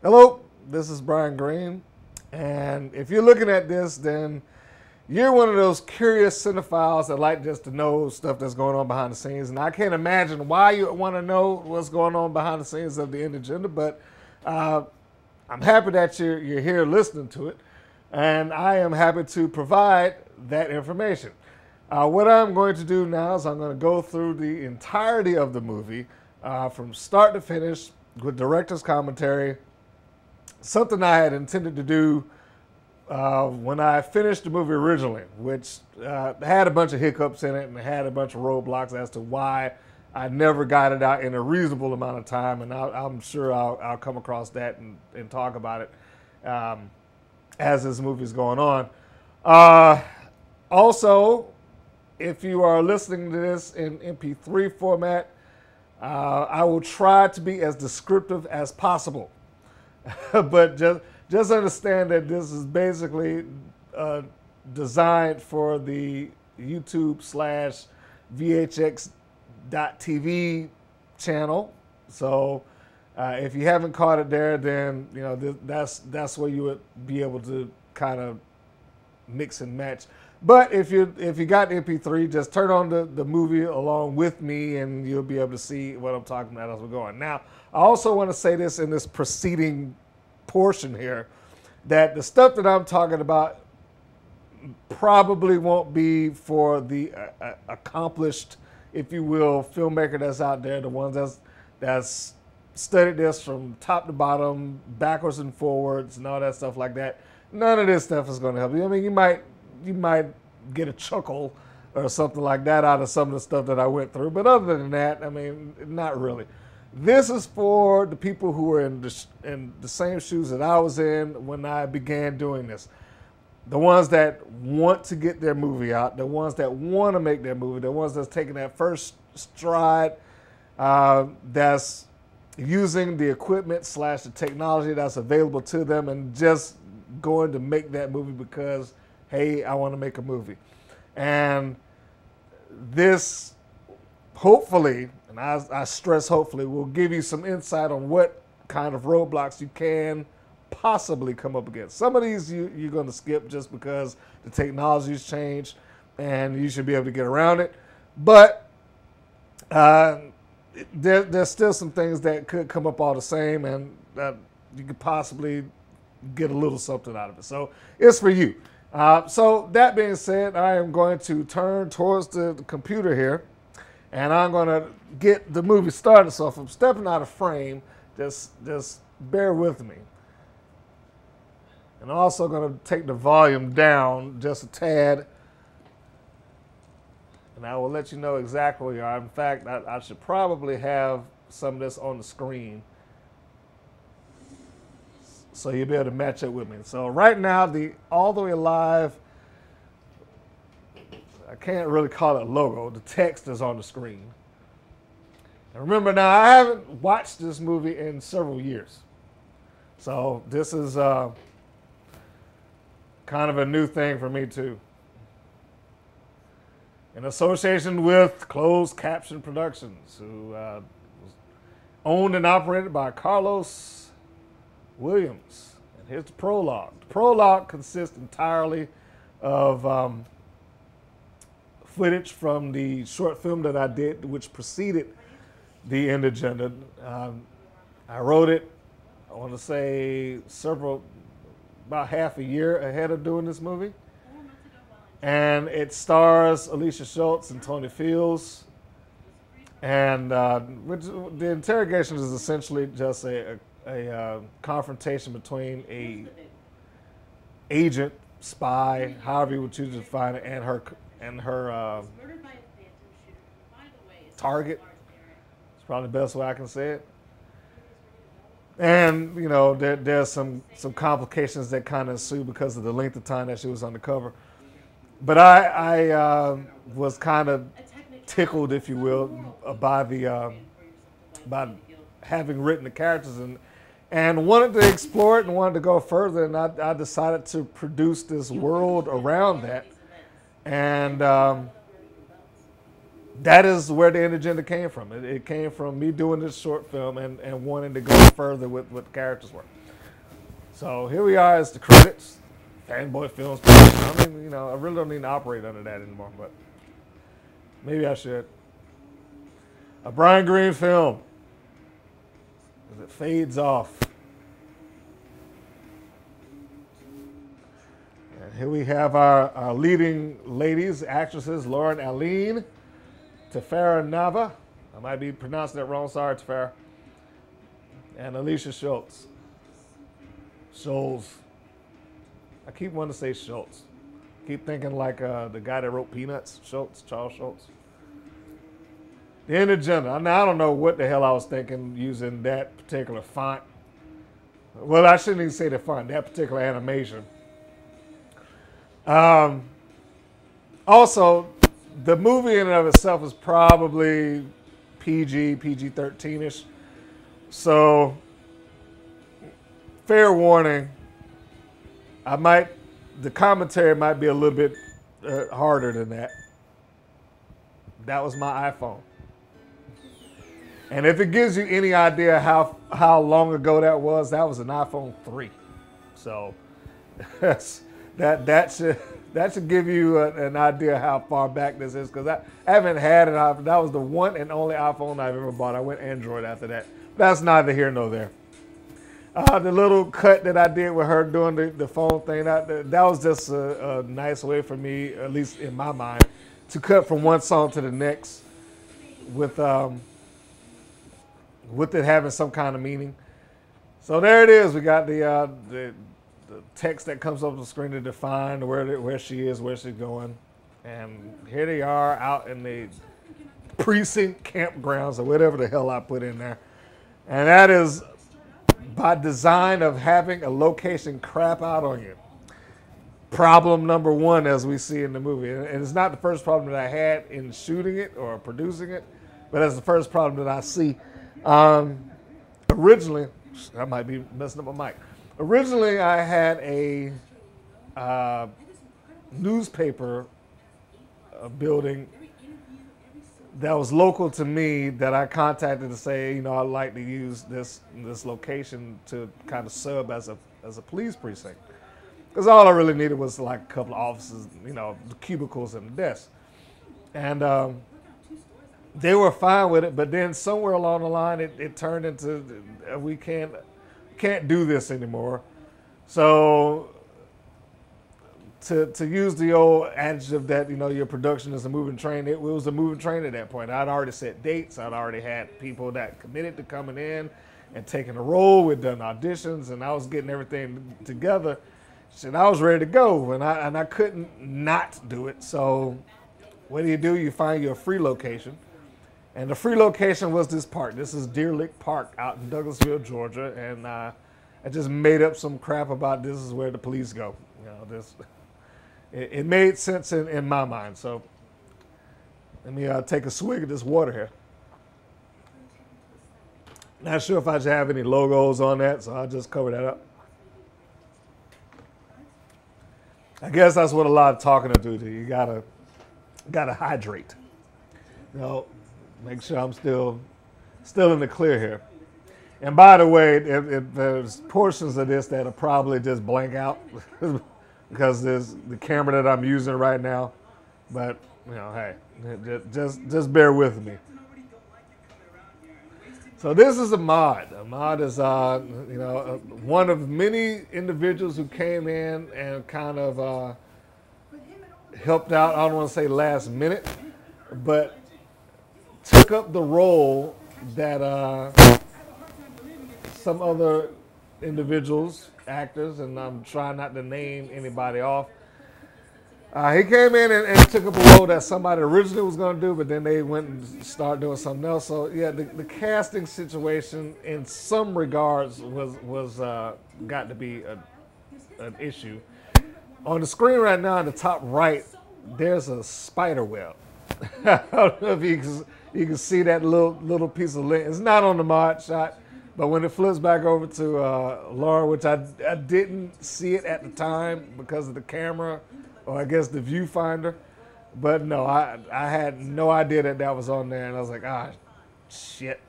Hello, this is Brian Green, and if you're looking at this, then you're one of those curious cinephiles that like just to know stuff that's going on behind the scenes. And I can't imagine why you want to know what's going on behind the scenes of the End Agenda, but I'm happy that you're here listening to it, and I am happy to provide that information. What I'm going to do now is I'm going to go through the entirety of the movie from start to finish with director's commentary, something I had intended to do when I finished the movie originally, which had a bunch of hiccups in it and had a bunch of roadblocks as to why I never got it out in a reasonable amount of time, and I'm sure I'll come across that and talk about it as this movie's going on. Also, if you are listening to this in MP3 format, I will try to be as descriptive as possible. But just understand that this is basically designed for the YouTube/VHX.TV channel. So if you haven't caught it there, then that's where you would be able to kind of mix and match. But if you got MP3, just turn on the movie along with me, and you'll be able to see what I'm talking about as we're going. Now, I also want to say this in this preceding portion here, that the stuff that I'm talking about probably won't be for the accomplished, if you will, filmmaker that's out there, the ones that's studied this from top to bottom, backwards and forwards, and all that stuff like that. None of this stuff is going to help you. I mean, you might get a chuckle or something like that out of some of the stuff that I went through, but other than that, I mean, not really. This is for the people who are in the same shoes that I was in when I began doing this. The ones that want to get their movie out, the ones that want to make their movie, the ones that's taking that first stride, that's using the equipment / the technology that's available to them and just going to make that movie because, hey, I want to make a movie. And this, hopefully, and I stress hopefully, will give you some insight on what kind of roadblocks you can possibly come up against. Some of these you're going to skip just because the technology's changed and you should be able to get around it. But there's still some things that could come up all the same, and that you could possibly get a little something out of it. So it's for you. So that being said, I am going to turn towards the computer here, and I'm going to get the movie started. So if I'm stepping out of frame, just bear with me. And I'm also going to take the volume down just a tad, and I will let you know exactly where you are. In fact, I should probably have some of this on the screen so you'll be able to match up with me. So right now, all the way live, I can't really call it logo. The text is on the screen. And remember now, I haven't watched this movie in several years. So this is kind of a new thing for me too. In association with Closed Caption Productions, who was owned and operated by Carlos Williams. And here's the prologue. The prologue consists entirely of footage from the short film that I did, which preceded the End Agenda. I wrote it, I want to say about half a year ahead of doing this movie. And it stars Alicia Schultz and Tony Fields. And the interrogation is essentially just a confrontation between a agent, spy, however you would choose to define it, and her target. It's probably the best way I can say it. And there's some complications that kind of ensue because of the length of time that she was undercover. But I was kind of tickled, if you will, by having written the characters and wanted to explore it and wanted to go further, and I decided to produce this world around that. And that is where the End Agenda came from. It came from me doing this short film and wanting to go further with what the characters were. So here we are as the credits. Fanboy Films. I mean, I really don't need to operate under that anymore, but maybe I should. A Brian Green film. As it fades off. And here we have our leading ladies, actresses, Lauren Aline, Tefera Nava. I might be pronouncing that wrong. Sorry, Tefera. And Alicia Schultz. Schultz. I keep wanting to say Schultz. Keep thinking like the guy that wrote Peanuts, Schultz, Charles Schultz. The agenda. Now, I don't know what the hell I was thinking using that particular font. Well, I shouldn't even say the font, that particular animation. Also, the movie in and of itself is probably PG-13-ish. So, fair warning, the commentary might be a little bit harder than that. That was my iPhone. And if it gives you any idea how long ago that was an iPhone 3. So that should give you an idea how far back this is, because I haven't had an iPhone. That was the one and only iPhone I've ever bought. I went Android after that. That's neither here nor there. The little cut that I did with her doing the phone thing, that was just a nice way for me, at least in my mind, to cut from one song to the next with it having some kind of meaning. So there it is. We got the text that comes up on the screen to define where she is, where she's going. And here they are out in the precinct campgrounds or whatever the hell I put in there. And that is by design of having a location crap out on you. Problem number one, as we see in the movie. And it's not the first problem that I had in shooting it or producing it, but it's the first problem that I see. Originally, I might be messing up my mic. Originally, I had a newspaper building that was local to me that I contacted to say, I'd like to use this location to kind of sub as a police precinct. Because all I really needed was like a couple of offices, the cubicles and the desks. And they were fine with it, but then somewhere along the line, it turned into, we can't do this anymore. So to use the old adjective that, your production is a moving train, it was a moving train at that point. I'd already set dates. I'd already had people that committed to coming in and taking a role. We'd done auditions, and I was getting everything together. And I was ready to go, and I couldn't not do it. So what do? You find your free location. And the free location was this park. This is Deer Lick Park out in Douglasville, Georgia. And I just made up some crap about this is where the police go. It made sense in my mind. So let me take a swig of this water here. Not sure if I should have any logos on that, so I'll just cover that up. I guess that's what a lot of talking to do. You gotta hydrate. Make sure I'm still in the clear here. And by the way, if there's portions of this that'll probably just blank out because there's the camera that I'm using right now. But hey, just bear with me. So this is Ahmad. Ahmad is one of many individuals who came in and kind of helped out. I don't want to say last minute, but took up the role that some other individuals, actors, and I'm trying not to name anybody off. He came in and took up a role that somebody originally was going to do, but then they went and started doing something else. So yeah, the casting situation in some regards was got to be an issue. On the screen right now in the top right, there's a spider web. I don't know if you can see that little piece of lint. It's not on the mod shot, but when it flips back over to Laura, which I didn't see it at the time because of the camera, or I guess the viewfinder. But no, I had no idea that was on there, and I was like, shit.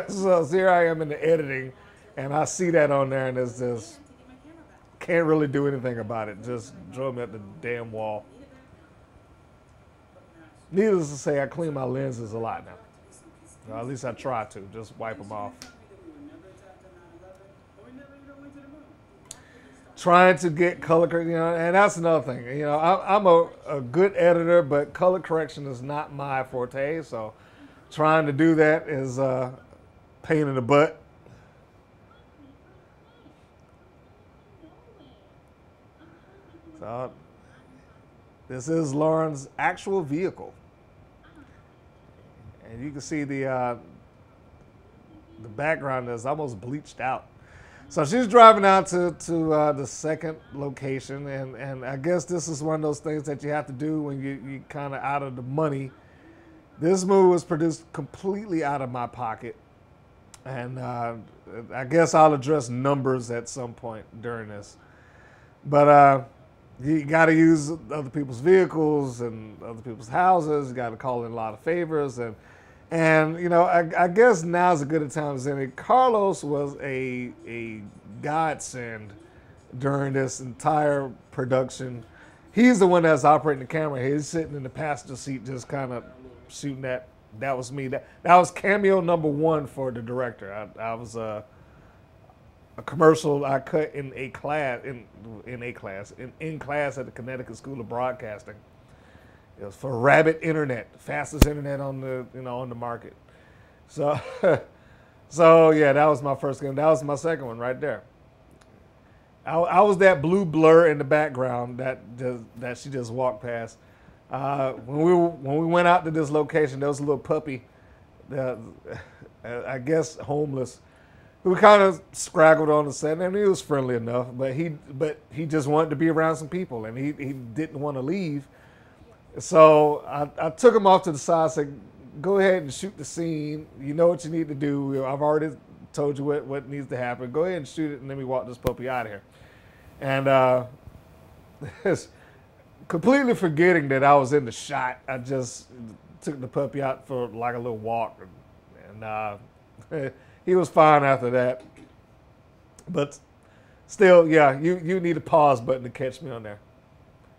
So here I am in the editing, And I see that on there, and it's just can't really do anything about it. Just drove me at the damn wall. Needless to say, I clean my lenses a lot now. Or at least I try to. Just wipe them off. Trying to get color, and that's another thing. I'm a good editor, but color correction is not my forte. So, trying to do that is a pain in the butt. So, this is Lauren's actual vehicle, and you can see the background is almost bleached out. So she's driving out to the second location, and I guess this is one of those things that you have to do when you kind of out of the money. This movie was produced completely out of my pocket, and I guess I'll address numbers at some point during this. But you got to use other people's vehicles and other people's houses. You got to call in a lot of favors, and I guess now's as good a time as any. Carlos was a godsend during this entire production. He's the one that's operating the camera. He's sitting in the passenger seat, just kind of shooting that. That was me. That was cameo number one for the director. I was a commercial I cut in class at the Connecticut School of Broadcasting. It was for Rabbit Internet, the fastest internet on the market. So, yeah, that was my first one. That was my second one right there. I was that blue blur in the background that she just walked past. When we went out to this location, there was a little puppy, I guess homeless, who kind of scraggled on the set, and he was friendly enough, but he just wanted to be around some people, and he didn't want to leave. So I took him off to the side. I said, "Go ahead and shoot the scene. You know what you need to do. I've already told you what needs to happen. Go ahead and shoot it, and let me walk this puppy out of here." And completely forgetting that I was in the shot, I just took the puppy out for like a little walk, and he was fine after that. But still, yeah, you need a pause button to catch me on there.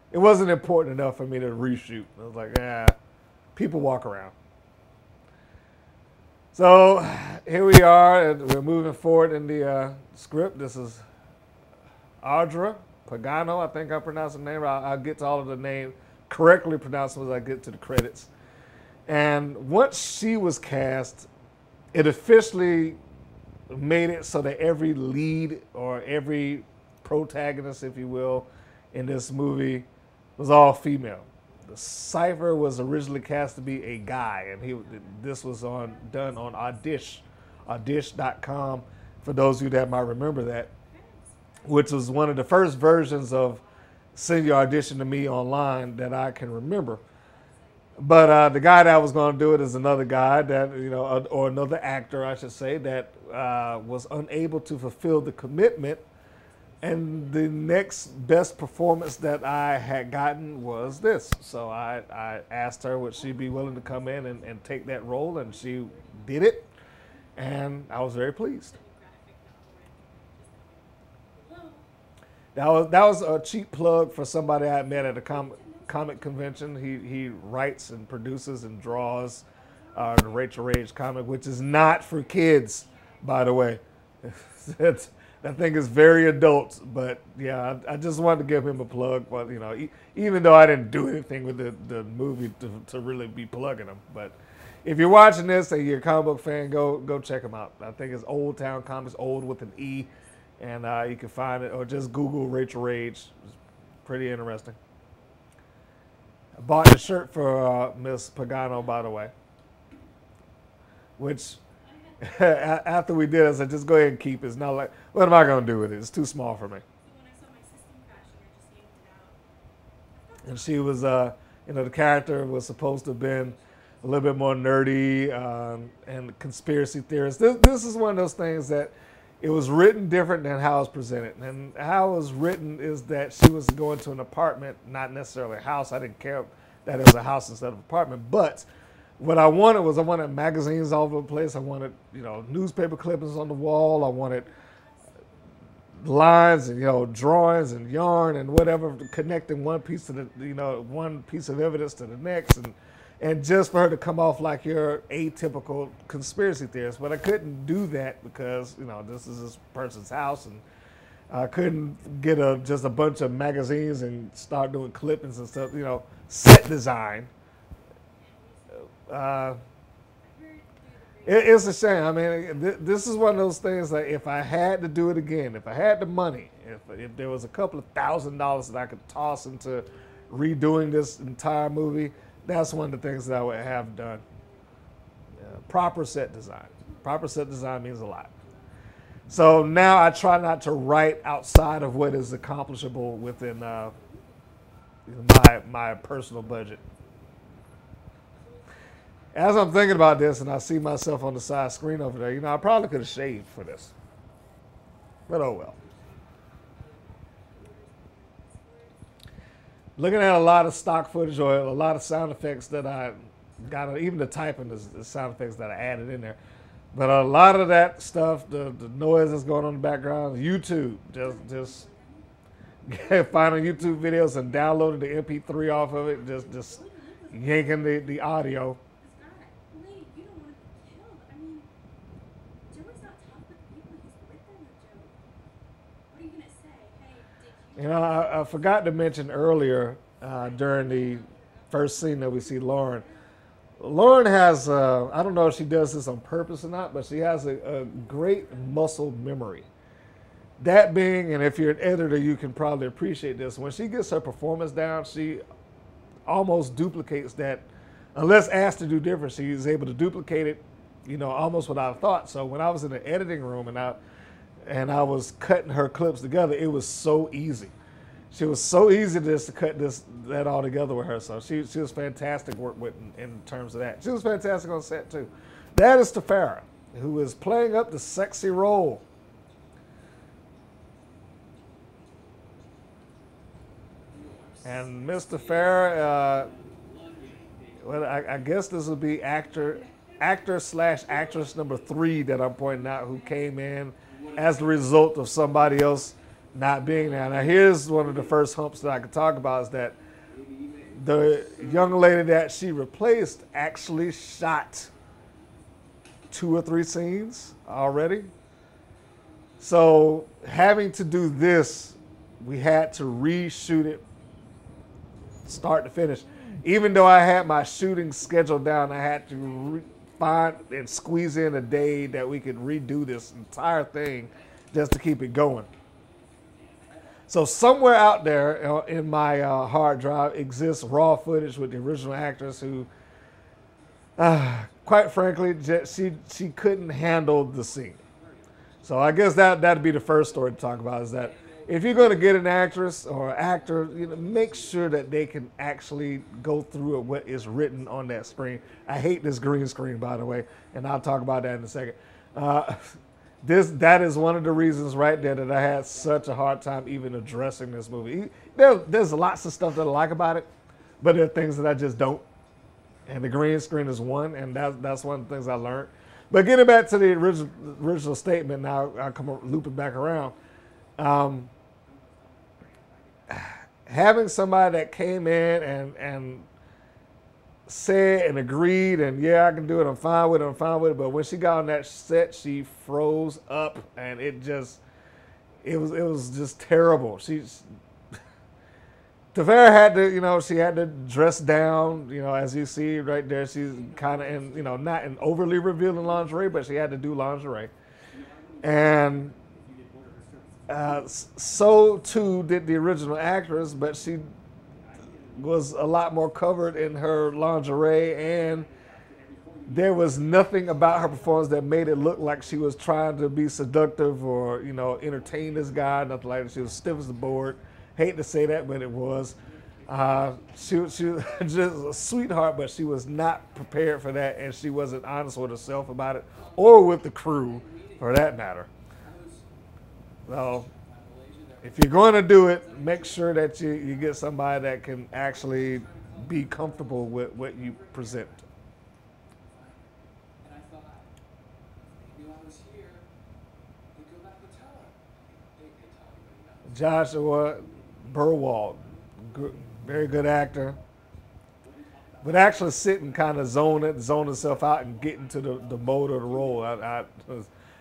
It wasn't important enough for me to reshoot. I was like, people walk around. So here we are, and we're moving forward in the script. This is Audra Pagano, I think I pronounced the name. I'll get to all of the name correctly pronounced as I get to the credits. And once she was cast, it officially made it so that every lead or every protagonist, if you will, in this movie was all female. The Cypher was originally cast to be a guy, and this was done on audish.com, for those of you that might remember that, which was one of the first versions of Send Your Audition to Me online that I can remember. But the guy that was going to do it is another guy that, or another actor, I should say, that was unable to fulfill the commitment. And the next best performance that I had gotten was this. So I asked her would she be willing to come in and take that role, and she did it. And I was very pleased. That was a cheap plug for somebody I met at a comic convention. He writes and produces and draws the Rachel Rage comic, which is not for kids, by the way. That thing is very adult, but yeah, I just wanted to give him a plug. But even though I didn't do anything with the movie to really be plugging him, but if you're watching this and you're a comic book fan, go check him out. I think it's Old Town Comics, old with an E, and you can find it, or just Google Rachel Rage. It's pretty interesting. I bought the shirt for Miss Pagano, by the way, which. After we did, I said, just go ahead and keep it. It's not like, what am I going to do with it? It's too small for me. And she was, the character was supposed to have been a little bit more nerdy and conspiracy theorist. This is one of those things that it was written different than how it was presented. And how it was written is that she was going to an apartment, not necessarily a house. I didn't care that it was a house instead of an apartment, but what I wanted magazines all over the place. I wanted, newspaper clippings on the wall. I wanted lines and drawings and yarn and whatever, connecting one piece of one piece of evidence to the next, and just for her to come off like you're atypical conspiracy theorist. But I couldn't do that because this is this person's house, and I couldn't get just a bunch of magazines and start doing clippings and stuff. Set design. Uh, it's a shame. I mean, this is one of those things that if I had to do it again, if I had the money, if there was a couple of $1,000s that I could toss into redoing this entire movie, that's one of the things that I would have done. Proper set design. Proper set design means a lot. So now I try not to write outside of what is accomplishable within my personal budget. As I'm thinking about this and I see myself on the side screen over there, I probably could have shaved for this. But oh well. Looking at a lot of stock footage or a lot of sound effects that I got, even the typing is the sound effects that I added in there. But a lot of that stuff, the noise that's going on in the background, YouTube, just finding YouTube videos and downloading the MP3 off of it, just yanking the audio. I forgot to mention earlier during the first scene that we see Lauren. Lauren has, I don't know if she does this on purpose or not, but she has a great muscle memory. That being, and if you're an editor, you can probably appreciate this. When she gets her performance down, she almost duplicates that. Unless asked to do different, she is able to duplicate it, almost without a thought. So when I was in the editing room and I was cutting her clips together, it was so easy. She was so easy to cut that all together with her. So she was fantastic to work with in terms of that. She was fantastic on set too. That is Tefera, who is playing up the sexy role. And Mr. Farrah, well, I guess this would be actor/actress number 3 that I'm pointing out, who came in as the result of somebody else not being there. Now, here's one of the first humps that I could talk about, is that the young lady that she replaced actually shot 2 or 3 scenes already. So having to do this, we had to reshoot it start to finish. Even though I had my shooting scheduled down, I had to find and squeeze in a day that we could redo this entire thing just to keep it going. So somewhere out there in my hard drive exists raw footage with the original actress who, quite frankly, she couldn't handle the scene. So I guess that'd be the first story to talk about, is that if you're going to get an actress or actor, make sure that they can actually go through what is written on that screen. I hate this green screen, by the way, and I'll talk about that in a second. That is one of the reasons right there that I had such a hard time even addressing this movie. There's lots of stuff that I like about it, but there are things that I just don't. And the green screen is one, and that's one of the things I learned. But getting back to the original statement, now I'll come looping back around. Having somebody that came in and said and agreed and yeah, I can do it, I'm fine with it, but when she got on that set, she froze up, and it was just terrible. Tefera had to, she had to dress down, as you see right there. She's kind of in, not in overly revealing lingerie, but she had to do lingerie. And so too did the original actress, but she was a lot more covered in her lingerie, and there was nothing about her performance that made it look like she was trying to be seductive or, entertain this guy, nothing like that. She was stiff as a board. Hate to say that, but it was. She was just a sweetheart, but she was not prepared for that, and she wasn't honest with herself about it, or with the crew, for that matter. So, if you're going to do it, make sure that you get somebody that can actually be comfortable with what you present. And I thought, maybe I was here. They go back to tell her. They Joshua Burwald, very good actor, but actually sit and kind of zone himself out and get into the mode of the role. I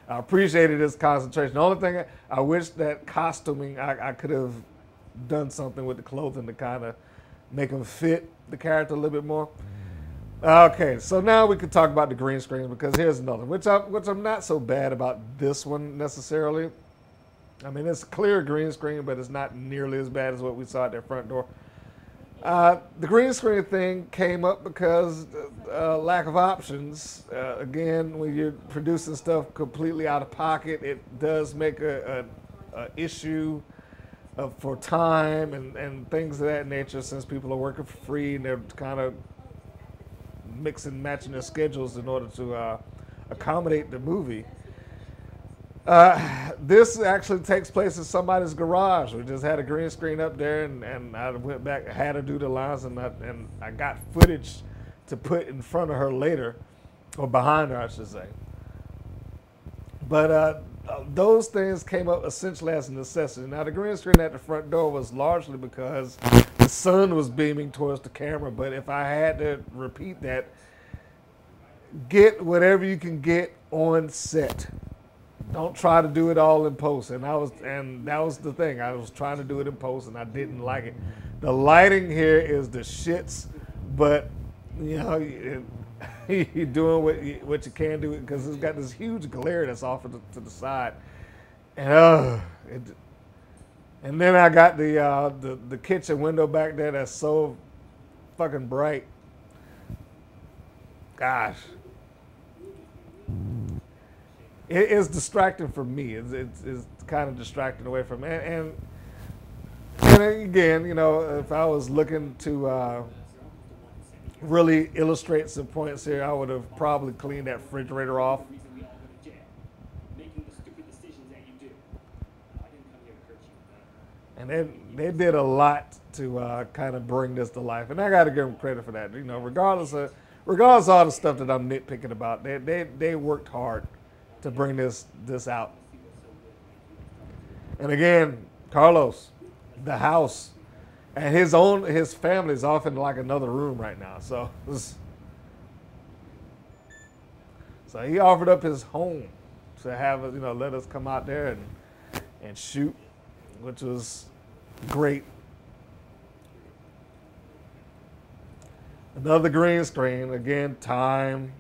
appreciated his concentration. The only thing I wish that costuming, I could have done something with the clothing to kind of make him fit the character a little bit more. Okay, so now we can talk about the green screen, because here's another, which I'm not so bad about this one necessarily. I mean, it's clear green screen, but it's not nearly as bad as what we saw at their front door. The green screen thing came up because lack of options. Again, when you're producing stuff completely out of pocket, it does make a issue for time and things of that nature, since people are working for free and they're kind of mixing and matching their schedules in order to accommodate the movie. This actually takes place in somebody's garage. We just had a green screen up there, and I went back, had her do the lines, and I got footage to put in front of her later, or behind her, I should say. But those things came up essentially as a necessity. Now, the green screen at the front door was largely because the sun was beaming towards the camera, but if I had to repeat that, get whatever you can get on set. Don't try to do it all in post. And that was the thing. I was trying to do it in post, and I didn't like it. The lighting here is the shits, but you know, you're doing what you can do, because it's got this huge glare that's off to the side, and then I got the kitchen window back there that's so fucking bright. Gosh. It is distracting for me. It's kind of distracting away from it. And again, you know, if I was looking to really illustrate some points here, I would have probably cleaned that refrigerator off. And they did a lot to kind of bring this to life. And I got to give them credit for that. You know, regardless of all the stuff that I'm nitpicking about, they worked hard to bring this out. And again, Carlos, the house, and his family's off in like another room right now. So he offered up his home to have us, you know, let us come out there and shoot, which was great. Another green screen, again, time.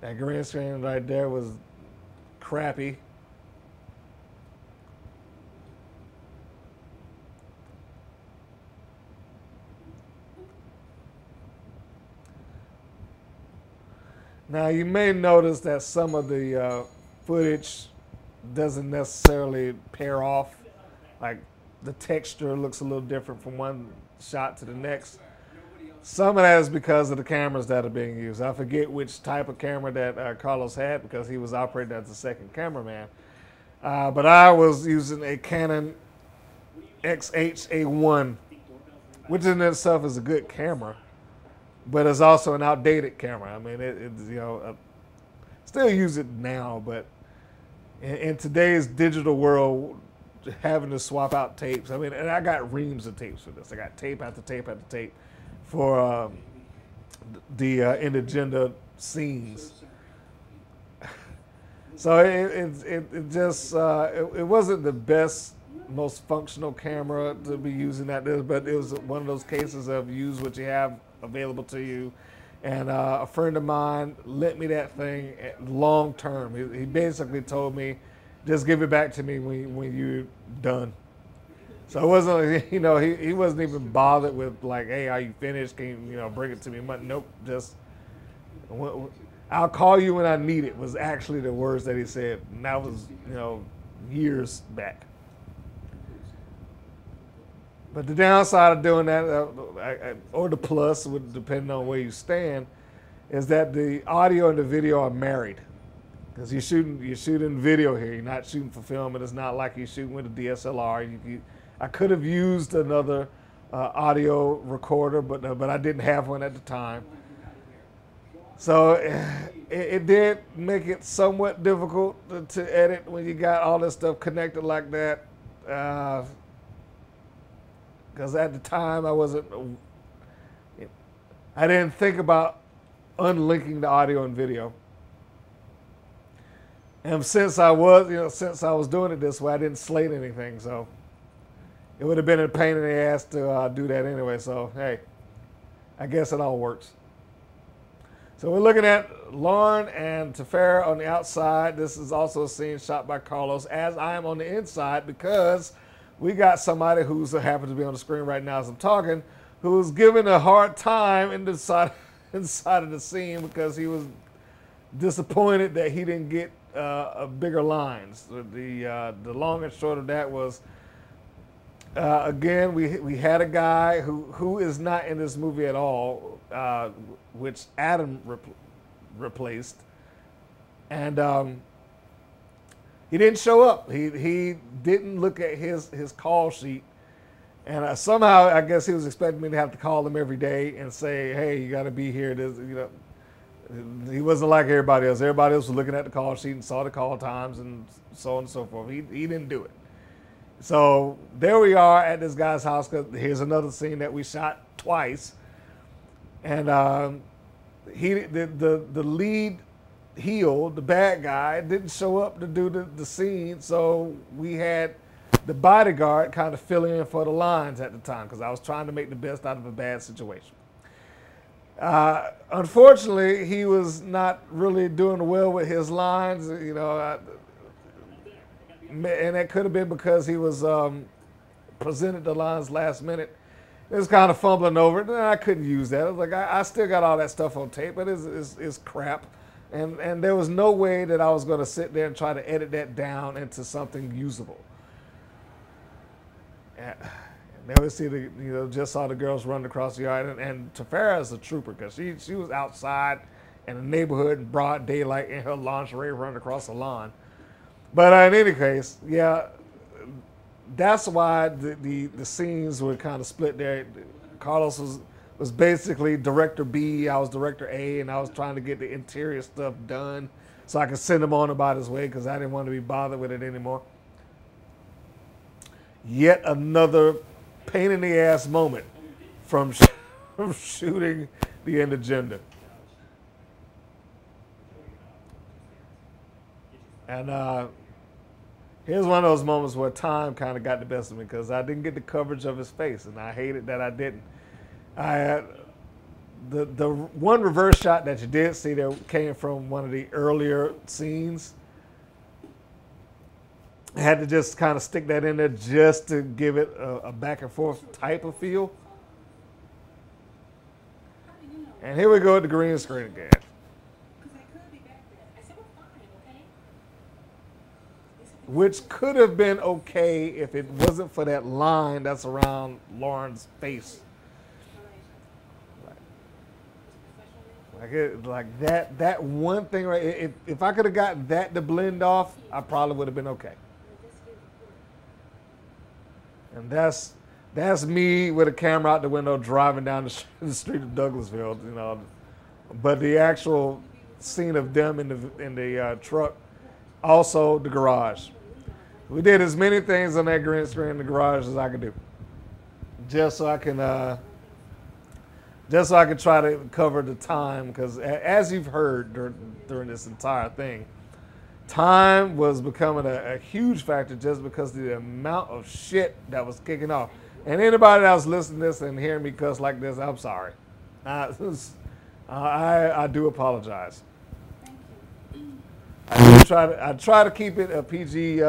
That green screen right there was crappy. Now you may notice that some of the footage doesn't necessarily pair off. Like the texture looks a little different from one shot to the next. Some of that is because of the cameras that are being used. I forget which type of camera that Carlos had, because he was operating as the second cameraman. But I was using a Canon XH-A1, which in itself is a good camera, but it's also an outdated camera. I mean, you know, still use it now, but in today's digital world, having to swap out tapes. I mean, and I got reams of tapes for this. I got tape after tape after tape for the Indigenda scenes. So it just it wasn't the best, most functional camera to be using at this, but it was one of those cases of use what you have available to you. And a friend of mine lent me that thing long term. He basically told me, just give it back to me when you're done. So it wasn't, you know, he wasn't even bothered with like, hey, are you finished? Can you know, bring it to me? Nope, just, I'll call you when I need it, was actually the words that he said. And that was, you know, years back. But the downside of doing that, or the plus, depending on where you stand, is that the audio and the video are married. Because you're shooting video here. You're not shooting for film, and it's not like you're shooting with a DSLR. I could have used another audio recorder, but I didn't have one at the time. So it did make it somewhat difficult to edit when you got all this stuff connected like that. Because at the time I didn't think about unlinking the audio and video. And since I was doing it this way, I didn't slate anything, so it would have been a pain in the ass to do that anyway. So hey, I guess it all works. So we're looking at Lauren and Tefera on the outside. This is also a scene shot by Carlos, as I am on the inside, because we got somebody who's happens to be on the screen right now as I'm talking, who's giving a hard time inside of the scene because he was disappointed that he didn't get bigger lines. The long and short of that was, again, we had a guy who is not in this movie at all, which Adam replaced, and he didn't show up. He didn't look at his call sheet, and somehow I guess he was expecting me to have to call him every day and say, "Hey, you got to be here." He wasn't like everybody else. Everybody else was looking at the call sheet and saw the call times and so on and so forth. He didn't do it. So there we are at this guy's house. Here's another scene that we shot twice, and the lead heel, the bad guy, didn't show up to do the scene. So we had the bodyguard kind of fill in for the lines at the time because I was trying to make the best out of a bad situation. Unfortunately, he was not really doing well with his lines, and that could have been because he was presented the lines last minute. It was kind of fumbling over it, and I couldn't use that. I was like, I still got all that stuff on tape, but it's crap. And there was no way that I was going to sit there and try to edit that down into something usable. Now we see just saw the girls run across the yard, and Tefera is a trooper because she was outside in the neighborhood in broad daylight in her lingerie running across the lawn. But in any case, yeah, that's why the scenes were kind of split there. Carlos was basically director B, I was director A, and I was trying to get the interior stuff done so I could send him on about his way because I didn't want to be bothered with it anymore. Yet another pain in the ass moment from shooting the end agenda. And here's one of those moments where time kind of got the best of me because I didn't get the coverage of his face, and I hated that I didn't. I had the one reverse shot that you did see that came from one of the earlier scenes. I had to just kind of stick that in there just to give it a back and forth type of feel. And here we go at the green screen again. Which could have been okay if it wasn't for that line that's around Lauren's face. Like that one thing right. If I could have gotten that to blend off, I probably would have been okay. And that's me with a camera out the window driving down the street of Douglasville, But the actual scene of them in the truck, also the garage. We did as many things on that green screen in the garage as I could do, just so I can try to cover the time. Because as you've heard during this entire thing, time was becoming a huge factor just because of the amount of shit that was kicking off. And anybody that was listening to this and hearing me cuss like this, I'm sorry. I do apologize. I try to keep it a PG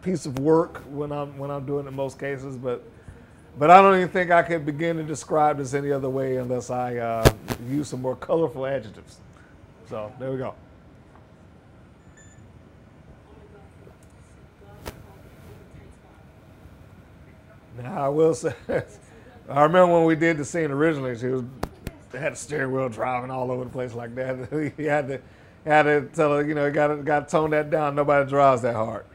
piece of work when I'm doing it in most cases, but I don't even think I could begin to describe this any other way unless I use some more colorful adjectives. So there we go. Now I will say, I remember when we did the scene originally, she had the steering wheel driving all over the place like that. He had to tell her, got to tone that down. Nobody drives that hard.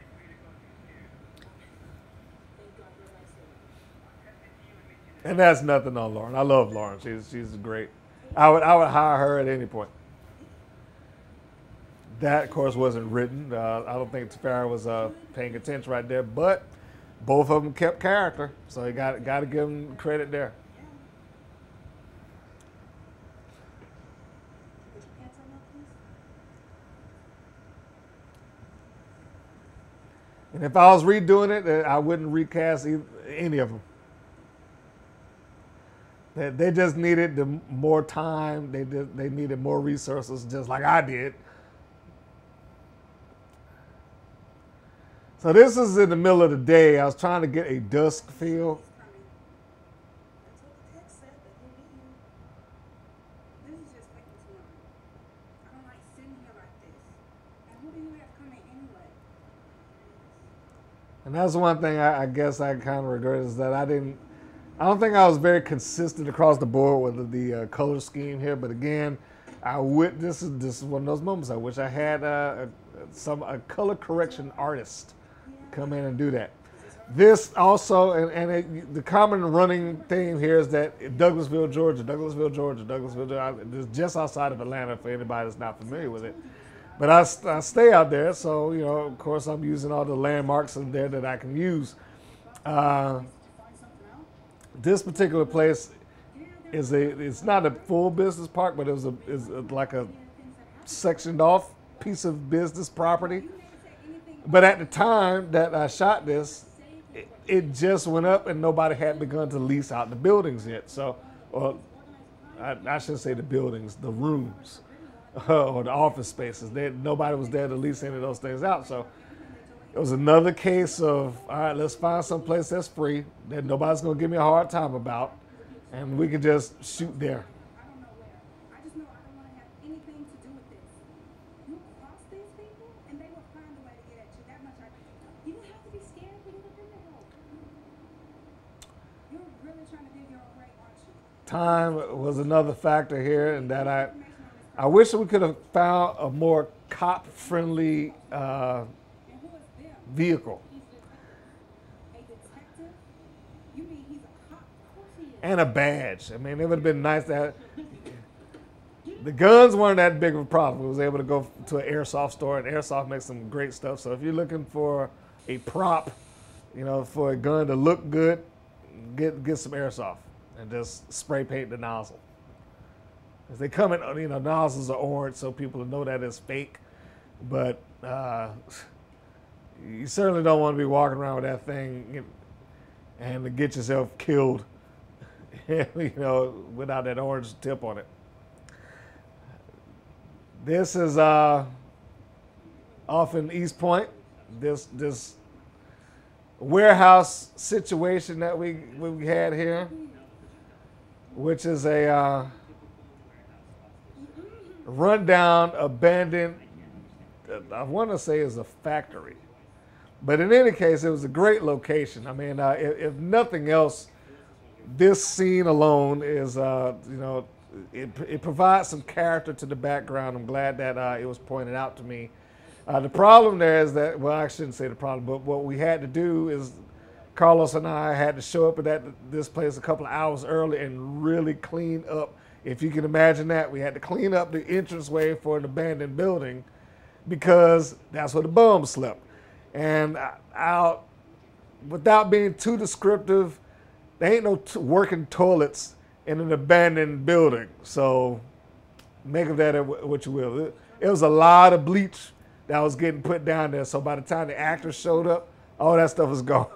And that's nothing on Lauren. I love Lauren. She's great. I would hire her at any point. That, of course, wasn't written. I don't think Tefera was paying attention right there, but both of them kept character, so you got to give them credit there. And if I was redoing it, I wouldn't recast any of them. They just needed more time. They needed more resources, just like I did. So this is in the middle of the day. I was trying to get a dusk feel. And that's one thing I guess I kind of regret is that I don't think I was very consistent across the board with the color scheme here. But again, this is one of those moments I wish I had a color correction artist come in and do that. This also, the common running theme here is that Douglasville, Georgia, is just outside of Atlanta for anybody that's not familiar with it. But I stay out there, so, of course, I'm using all the landmarks in there that I can use. This particular place it's not a full business park, but is like a sectioned off piece of business property. But at the time that I shot this, it just went up and nobody had begun to lease out the buildings yet. So, I shouldn't say the buildings, the rooms. Or the office spaces. Nobody was there to lease any of those things out. So it was another case of, all right, let's find some place that's free that nobody's going to give me a hard time about, and we can just shoot there. Time was another factor here, and that I wish we could have found a more cop-friendly vehicle. And a badge. I mean, it would have been nice to have. The guns weren't that big of a problem. We was able to go to an airsoft store, and Airsoft makes some great stuff. So if you're looking for a prop, for a gun to look good, get some Airsoft and just spray paint the nozzle. As they come in, nozzles are orange, so people know that it's fake. But you certainly don't want to be walking around with that thing and to get yourself killed, without that orange tip on it. This is off in East Point. This warehouse situation that we had here, which is a rundown, abandoned, I want to say is a factory. But in any case, it was a great location. I mean, if nothing else, this scene alone is, it provides some character to the background. I'm glad that it was pointed out to me. The problem there is that, well, I shouldn't say the problem, but what we had to do is Carlos and I had to show up at this place a couple of hours early and really clean up. If you can imagine that, we had to clean up the entranceway for an abandoned building because that's where the bums slept. And without being too descriptive, there ain't no working toilets in an abandoned building. So make of that what you will. It was a lot of bleach that was getting put down there. So by the time the actors showed up, all that stuff was gone.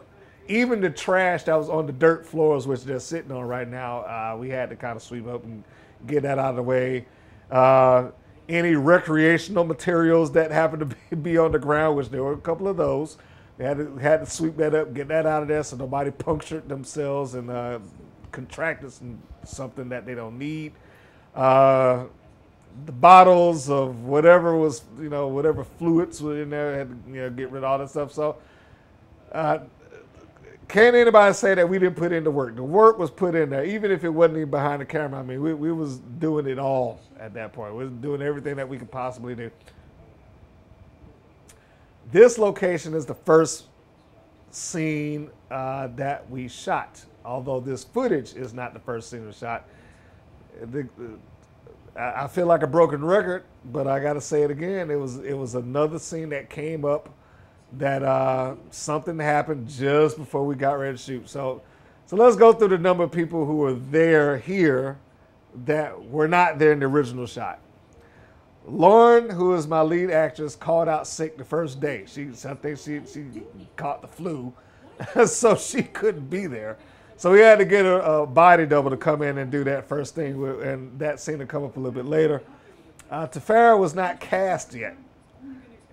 Even the trash that was on the dirt floors, which they're sitting on right now, we had to kind of sweep up and get that out of the way. Any recreational materials that happened to be on the ground, which there were a couple of those, they had to sweep that up, get that out of there so nobody punctured themselves and contracted something that they don't need. The bottles of whatever was, whatever fluids were in there, had to, get rid of all that stuff. So can't anybody say that we didn't put in the work? The work was put in there, even if it wasn't even behind the camera. I mean, we was doing it all at that point. We was doing everything that we could possibly do. This location is the first scene that we shot, although this footage is not the first scene we shot. I feel like a broken record, but I got to say it again. It was another scene that came up that something happened just before we got ready to shoot. So let's go through the number of people who were there here that were not there in the original shot. Lauren, who is my lead actress, called out sick the first day. I think she caught the flu, so she couldn't be there. So we had to get a body double to come in and do that first thing, and that scene to come up a little bit later. Tafara was not cast yet.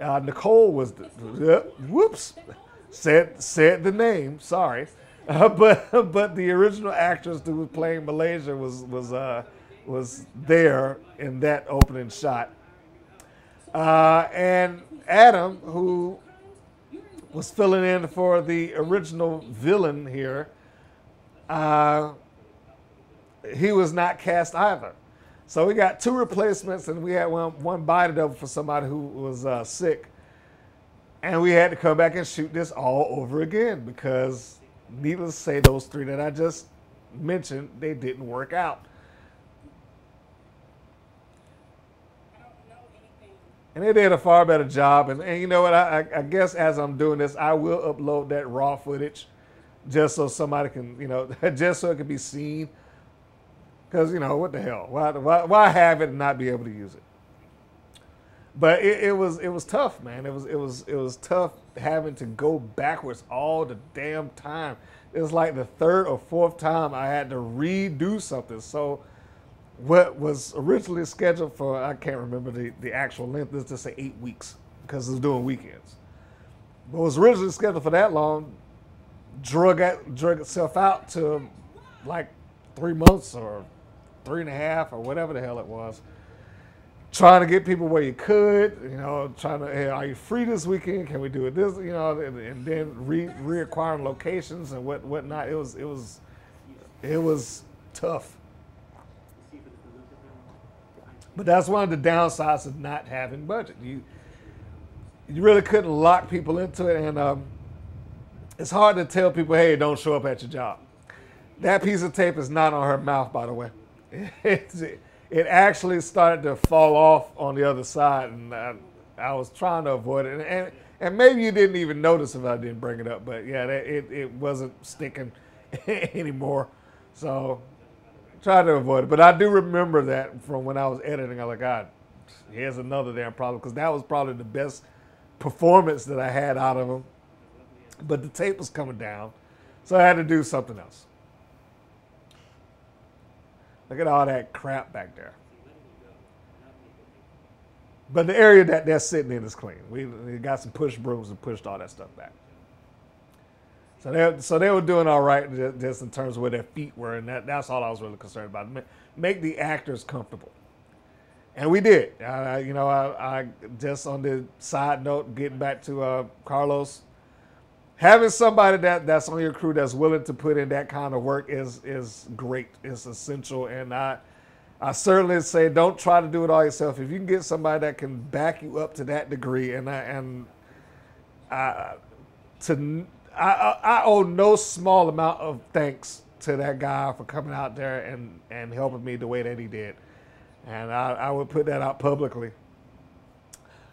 Nicole was, whoops, said the name. Sorry, but the original actress who was playing Malaysia was there in that opening shot. And Adam, who was filling in for the original villain here, he was not cast either. So we got 2 replacements, and we had one body double for somebody who was sick. And we had to come back and shoot this all over again because, needless to say, those 3 that I just mentioned, they didn't work out. And they did a far better job. And you know what? I guess as I'm doing this, I will upload that raw footage just so somebody can, just so it can be seen. Because, what the hell? Why have it and not be able to use it? But it was tough, man. It was tough having to go backwards all the damn time. It was like the 3rd or 4th time I had to redo something. So what was originally scheduled for, I can't remember the actual length, let's just say 8 weeks because it was doing weekends. But was originally scheduled for that long, drug itself out to like 3 months or 3.5 or whatever the hell it was. Trying to get people where you could, trying to, hey, are you free this weekend? Can we do it this, and then reacquiring locations and whatnot. It was tough. But that's one of the downsides of not having budget. You really couldn't lock people into it, and it's hard to tell people, hey, don't show up at your job. That piece of tape is not on her mouth, by the way. It actually started to fall off on the other side, and I was trying to avoid it. And maybe you didn't even notice if I didn't bring it up, but yeah, it wasn't sticking anymore. So try to avoid it. But I do remember that from when I was editing. I was like, God, here's another damn problem, because that was probably the best performance that I had out of him. But the tape was coming down, so I had to do something else. Look at all that crap back there. But the area that they're sitting in is clean. We got some push brooms and pushed all that stuff back. So they were doing all right just in terms of where their feet were, and that's all I was really concerned about. Make the actors comfortable. And we did. I just on the side note, getting back to Carlos, having somebody that's on your crew that's willing to put in that kind of work is great. It's essential. And I certainly say don't try to do it all yourself. If you can get somebody that can back you up to that degree, I owe no small amount of thanks to that guy for coming out there and helping me the way that he did. And I would put that out publicly.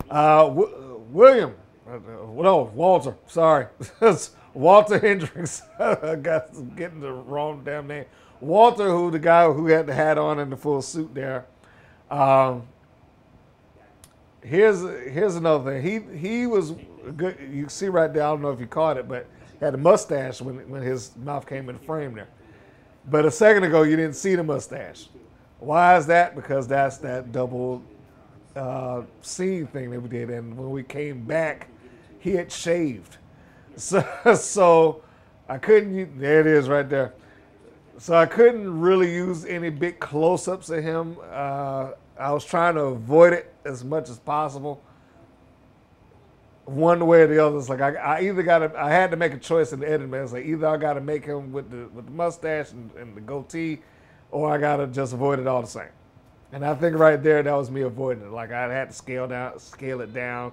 William. No, Walter. Sorry. Walter Hendricks. I got getting the wrong damn name. Walter, the guy who had the hat on and the full suit there. Here's another thing. He was good. You see right there, I don't know if you caught it, but had a mustache when his mouth came in the frame there. But a second ago, you didn't see the mustache. Why is that? Because that's that double scene thing that we did. And when we came back, he had shaved. So I couldn't, there it is right there. So I couldn't really use any big close-ups of him. I was trying to avoid it as much as possible. One way or the other, it's like I had to make a choice in the editing. It's like either I got to make him with the mustache and the goatee, or I got to just avoid it all the same. And I think right there, that was me avoiding it. Like I had to scale it down,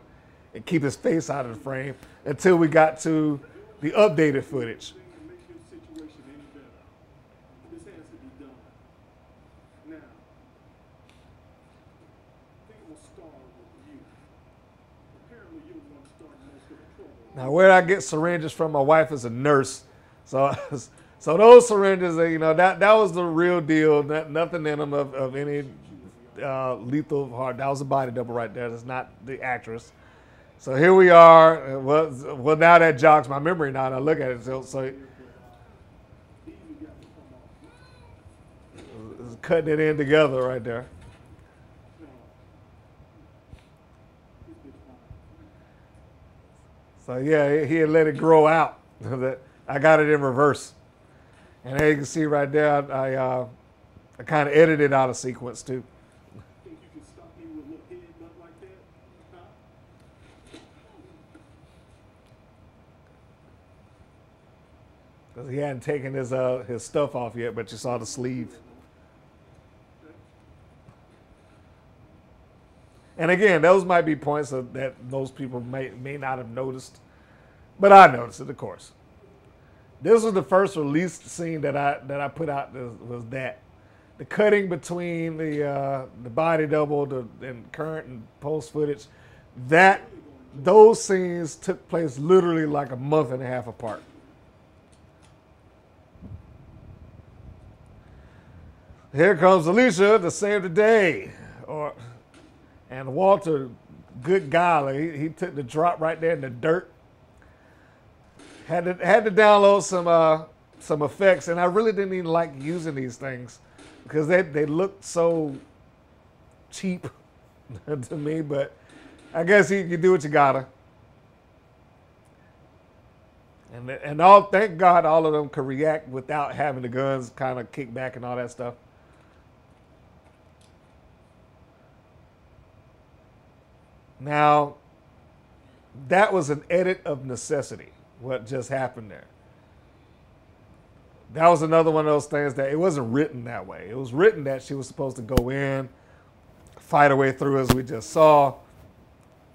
and keep his face out of the frame until we got to the updated footage. Now, where I get syringes from, my wife is a nurse, so so those syringes, you know, that was the real deal. Nothing in them of any lethal heart. That was a body double right there. That's not the actress. So here we are. Well, now that jogs my memory. Now that I look at it, so cutting it in together right there. So yeah, he had let it grow out. I got it in reverse, and as you can see right there, I kind of edited out a sequence too. Because he hadn't taken his stuff off yet, but you saw the sleeve. And again, those might be points that those people may not have noticed, but I noticed it, of course. This was the first released scene that I put out. Was that the cutting between the body double, and current and post footage, that those scenes took place literally like a month and a half apart. Here comes Alicia to save the day, and Walter, good golly, he took the drop right there in the dirt. Had to download some effects, and I really didn't even like using these things because they looked so cheap to me. But I guess you do what you gotta. And thank God all of them could react without having the guns kind of kick back and all that stuff. Now, that was an edit of necessity, what just happened there. That was another one of those things that it wasn't written that way. It was written that she was supposed to go in, fight her way through as we just saw,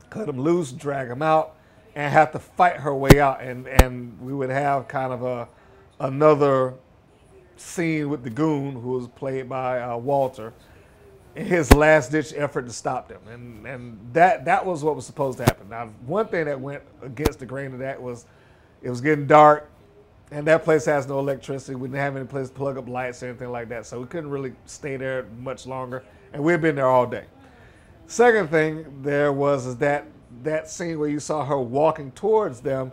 cut him loose, drag him out, and have to fight her way out. And we would have kind of another scene with the goon who was played by Walter, in his last-ditch effort to stop them. And that was what was supposed to happen. Now, one thing that went against the grain of that was it was getting dark, and that place has no electricity. We didn't have any place to plug up lights or anything like that, so we couldn't really stay there much longer, and we'd been there all day. Second thing there was that scene where you saw her walking towards them.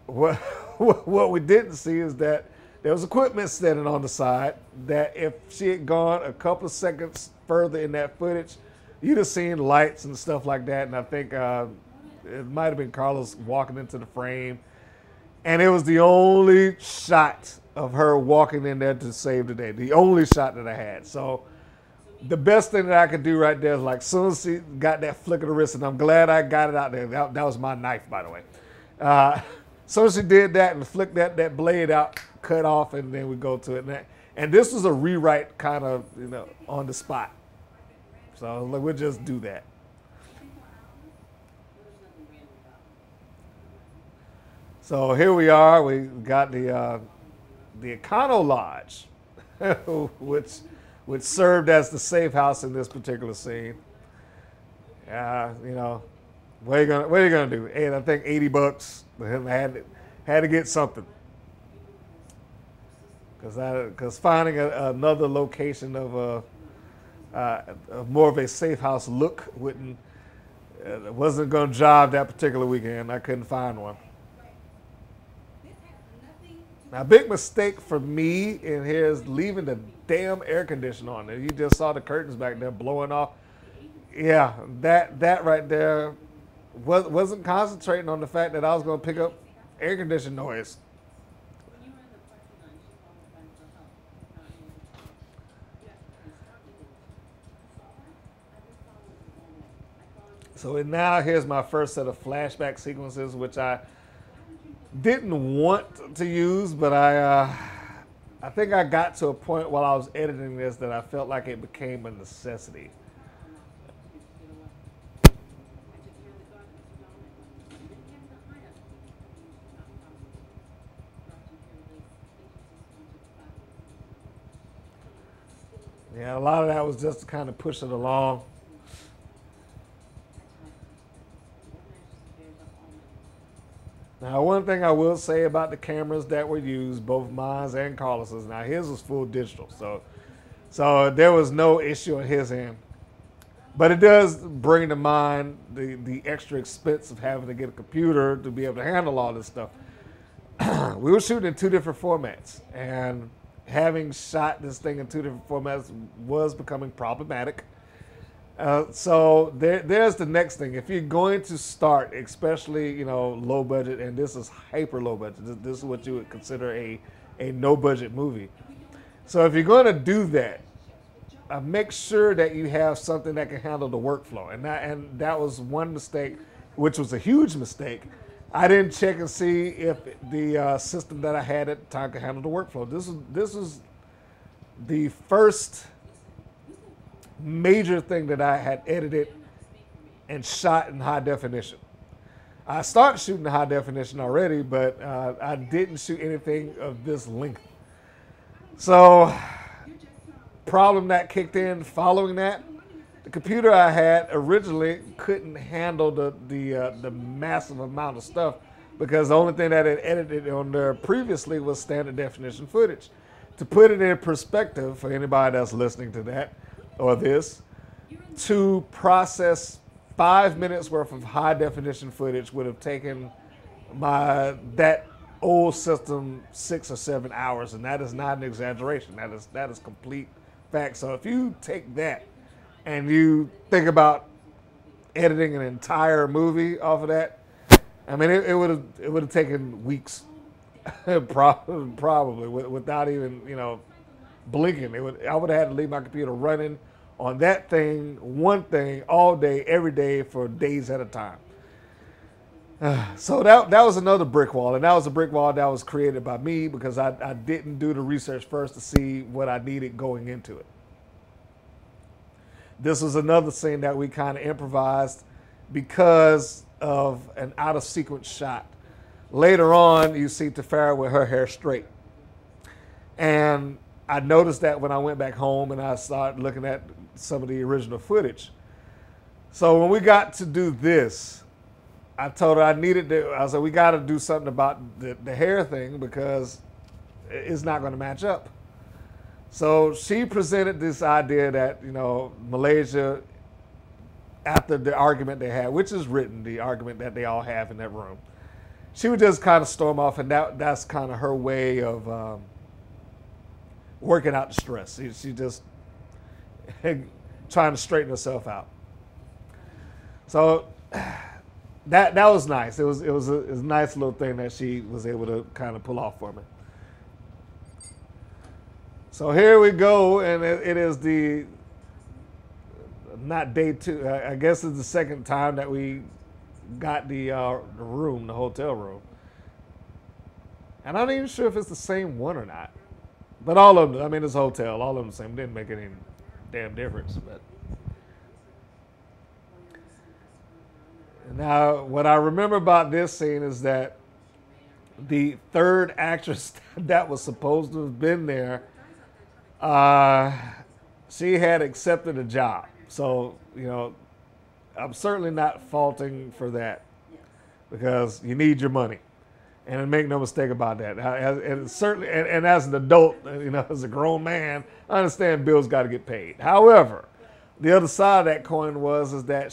What we didn't see is that there was equipment standing on the side that if she had gone a couple of seconds further in that footage, you'd have seen lights and stuff like that. And I think it might have been Carlos walking into the frame. And it was the only shot of her walking in there to save the day. The only shot that I had. So the best thing that I could do right there is like, as soon as she got that flick of the wrist, and I'm glad I got it out there. That was my knife, by the way. So she did that and flicked that blade out, cut off, and then we go to it. And this was a rewrite kind of, on the spot. So we'll just do that. So here we are. We got the Econo Lodge, which served as the safe house in this particular scene. What are you gonna do? And I think $80. Had to get something. Because finding another location of more of a safe house look wasn't going to job that particular weekend. I couldn't find one. Now, big mistake for me in here is leaving the damn air conditioner on there. You just saw the curtains back there blowing off. Yeah, that right there wasn't concentrating on the fact that I was going to pick up air conditioner noise. So now here's my first set of flashback sequences, which I didn't want to use, but I think I got to a point while I was editing this that I felt like it became a necessity. Yeah, a lot of that was just to kind of push it along. Now, one thing I will say about the cameras that were used, both mine and Carlos's, now his was full digital, so there was no issue on his end. But it does bring to mind the extra expense of having to get a computer to be able to handle all this stuff. We were shooting in two different formats, and having shot this thing in two different formats was becoming problematic. So there's the next thing. If you're going to start, especially low budget, and this is hyper low budget, this is what you would consider a no budget movie. So if you're going to do that, make sure that you have something that can handle the workflow. And that was one mistake, which was a huge mistake. I didn't check and see if the system that I had at the time could handle the workflow. This is the first major thing that I had edited and shot in high definition. I started shooting in high definition already, but I didn't shoot anything of this length. So, problem that kicked in following that, the computer I had originally couldn't handle the massive amount of stuff, because the only thing that it edited on there previously was standard definition footage. To put it in perspective for anybody that's listening to that or this, to process 5 minutes worth of high definition footage would have taken that old system 6 or 7 hours, and that is not an exaggeration. That is complete fact. So if you take that and you think about editing an entire movie off of that, I mean, it would have taken weeks, probably without even blinking. I would have had to leave my computer running on that thing, one thing, all day, every day for days at a time. So that was another brick wall, and that was a brick wall that was created by me because I didn't do the research first to see what I needed going into it. This was another scene that we kind of improvised because of an out of sequence shot. Later on, you see Tafara with her hair straight. And I noticed that when I went back home and I started looking at some of the original footage. So when we got to do this, I told her I said, we got to do something about the hair thing because it's not going to match up. So she presented this idea that, Malaysia, after the argument they had, which is written, the argument that they all have in that room, she would just kind of storm off, and that's kind of her way of working out the stress. She just trying to straighten herself out. So that was nice. It was a nice little thing that she was able to kind of pull off for me. So here we go, and it is not day two. I guess it's the second time that we got the room, the hotel room. And I'm not even sure if it's the same one or not. But all of them, I mean, it's a hotel. All of them the same. Didn't make any damn difference. But now, what I remember about this scene is that the third actress that was supposed to have been there, she had accepted a job. So, I'm certainly not faulting for that because you need your money. And make no mistake about that. And certainly, and as an adult, as a grown man, I understand bills got to get paid. However, the other side of that coin is that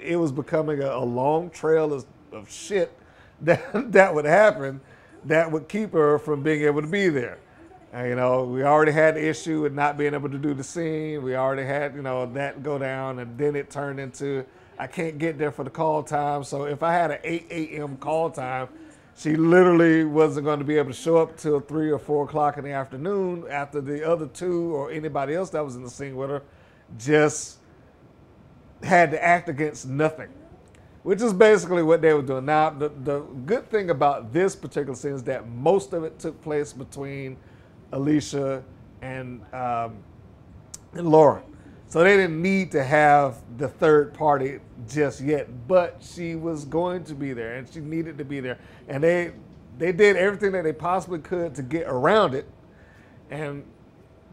it was becoming a long trail of shit that would happen that would keep her from being able to be there. And, we already had the issue with not being able to do the scene. We already had, that go down, and then it turned into, I can't get there for the call time. So if I had an 8 a.m. call time, she literally wasn't going to be able to show up till 3 or 4 o'clock in the afternoon after the other two or anybody else that was in the scene with her just had to act against nothing, which is basically what they were doing. Now, the good thing about this particular scene is that most of it took place between Alicia and Lauren. So they didn't need to have the third party just yet, but she was going to be there and she needed to be there. And they did everything that they possibly could to get around it. And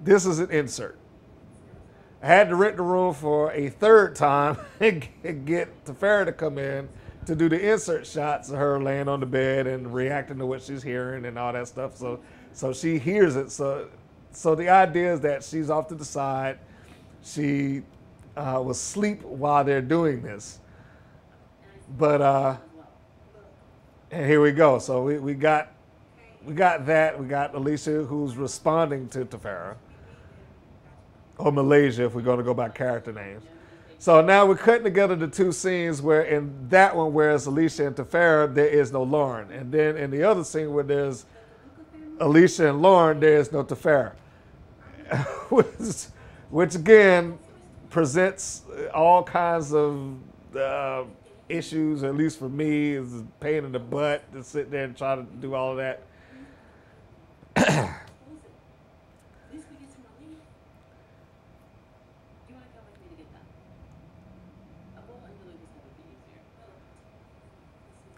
this is an insert. I had to rent the room for a third time and get Tafara to come in to do the insert shots of her laying on the bed and reacting to what she's hearing and all that stuff. So she hears it. So the idea is that she's off to the side. She was asleep while they're doing this. But and here we go. So we got that. We got Alicia who's responding to Tefera, or Malaysia if we're going to go by character names. So now we're cutting together the two scenes where in that one where it's Alicia and Tefera, there is no Lauren. And then in the other scene where there's Alicia and Lauren, there is no Tefera. which again presents all kinds of issues, at least for me, is a pain in the butt to sit there and try to do all of that.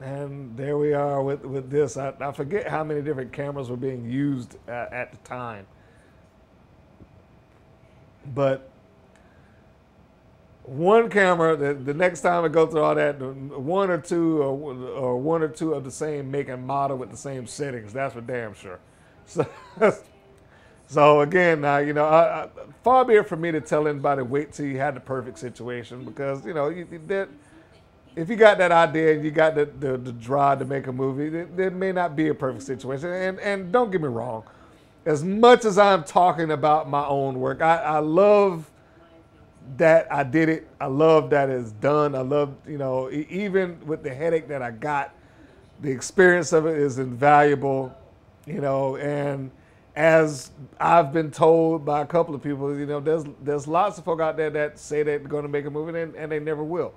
And there we are with this. I forget how many different cameras were being used at the time. But one camera, the next time I go through all that, one or two of the same make and model with the same settings. That's for damn sure. So again, far be it from me to tell anybody wait till you had the perfect situation, because if you got that idea and you got the drive to make a movie, there may not be a perfect situation. And don't get me wrong, as much as I'm talking about my own work, I love that I did it. I love that it's done. I love, even with the headache that I got, the experience of it is invaluable, and as I've been told by a couple of people, there's lots of folk out there that say they're going to make a movie and they never will.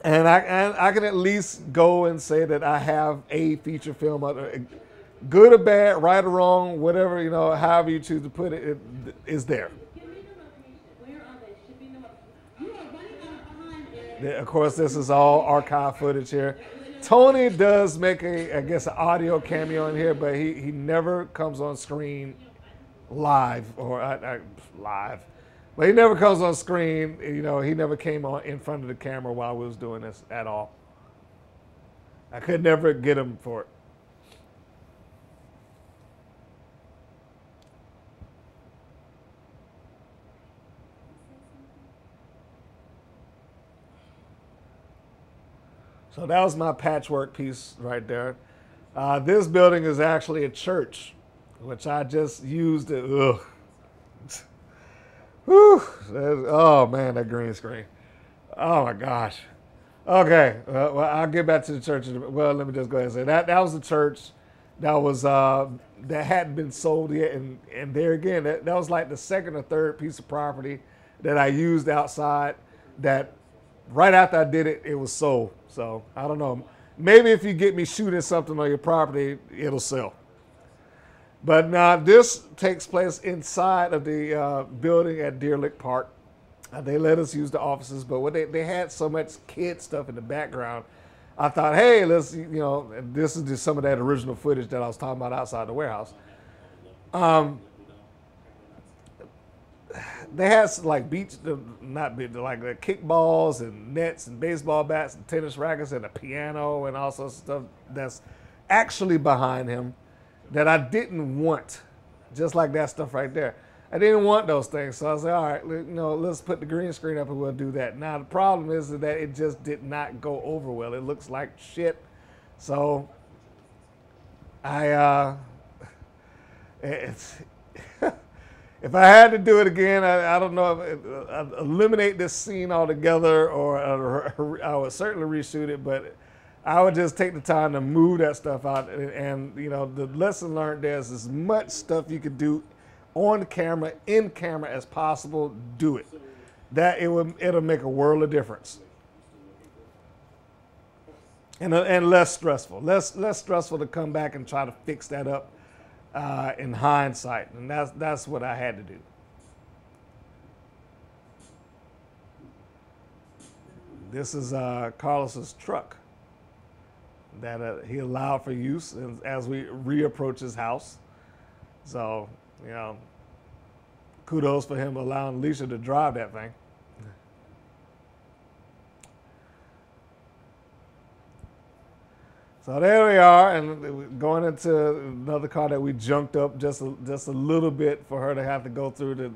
And I can at least go and say that I have a feature film, good or bad, right or wrong, whatever, however you choose to put it, it is there. Of course, this is all archive footage here. Tony does make an audio cameo in here, but he never comes on screen live live. But he never comes on screen. He never came on in front of the camera while we was doing this at all. I could never get him for it. So that was my patchwork piece right there. This building is actually a church, which I just used it. Ugh. Whew. Oh man, that green screen. Oh my gosh. Okay, well I'll get back to the church. Well, let me just go ahead and say that was the church that was that hadn't been sold yet, and there again, that was like the second or third piece of property that I used outside. That right after I did it, it was sold. So I don't know. Maybe if you get me shooting something on your property, it'll sell. But now this takes place inside of the building at Deer Lick Park. They let us use the offices, but they had so much kid stuff in the background. I thought, hey, let's, this is just some of that original footage that I was talking about outside the warehouse. They had like like kickballs and nets and baseball bats and tennis rackets and a piano and all sorts of stuff that's actually behind him that I didn't want, just like that stuff right there. I didn't want those things, so I said, all right, let's put the green screen up and we'll do that. Now the problem is that it just did not go over well. It looks like shit. So if I had to do it again, I don't know if I'd eliminate this scene altogether, or I would certainly reshoot it, but I would just take the time to move that stuff out. And the lesson learned there is as much stuff you could do on camera, in camera as possible, do it. It'll make a world of difference. And less stressful. Less stressful to come back and try to fix that up in hindsight. And that's what I had to do. This is Carlos's truck that he allowed for use as we reapproach his house. So, kudos for him allowing Alicia to drive that thing. So there we are, and going into another car that we junked up just a little bit for her to have to go through to,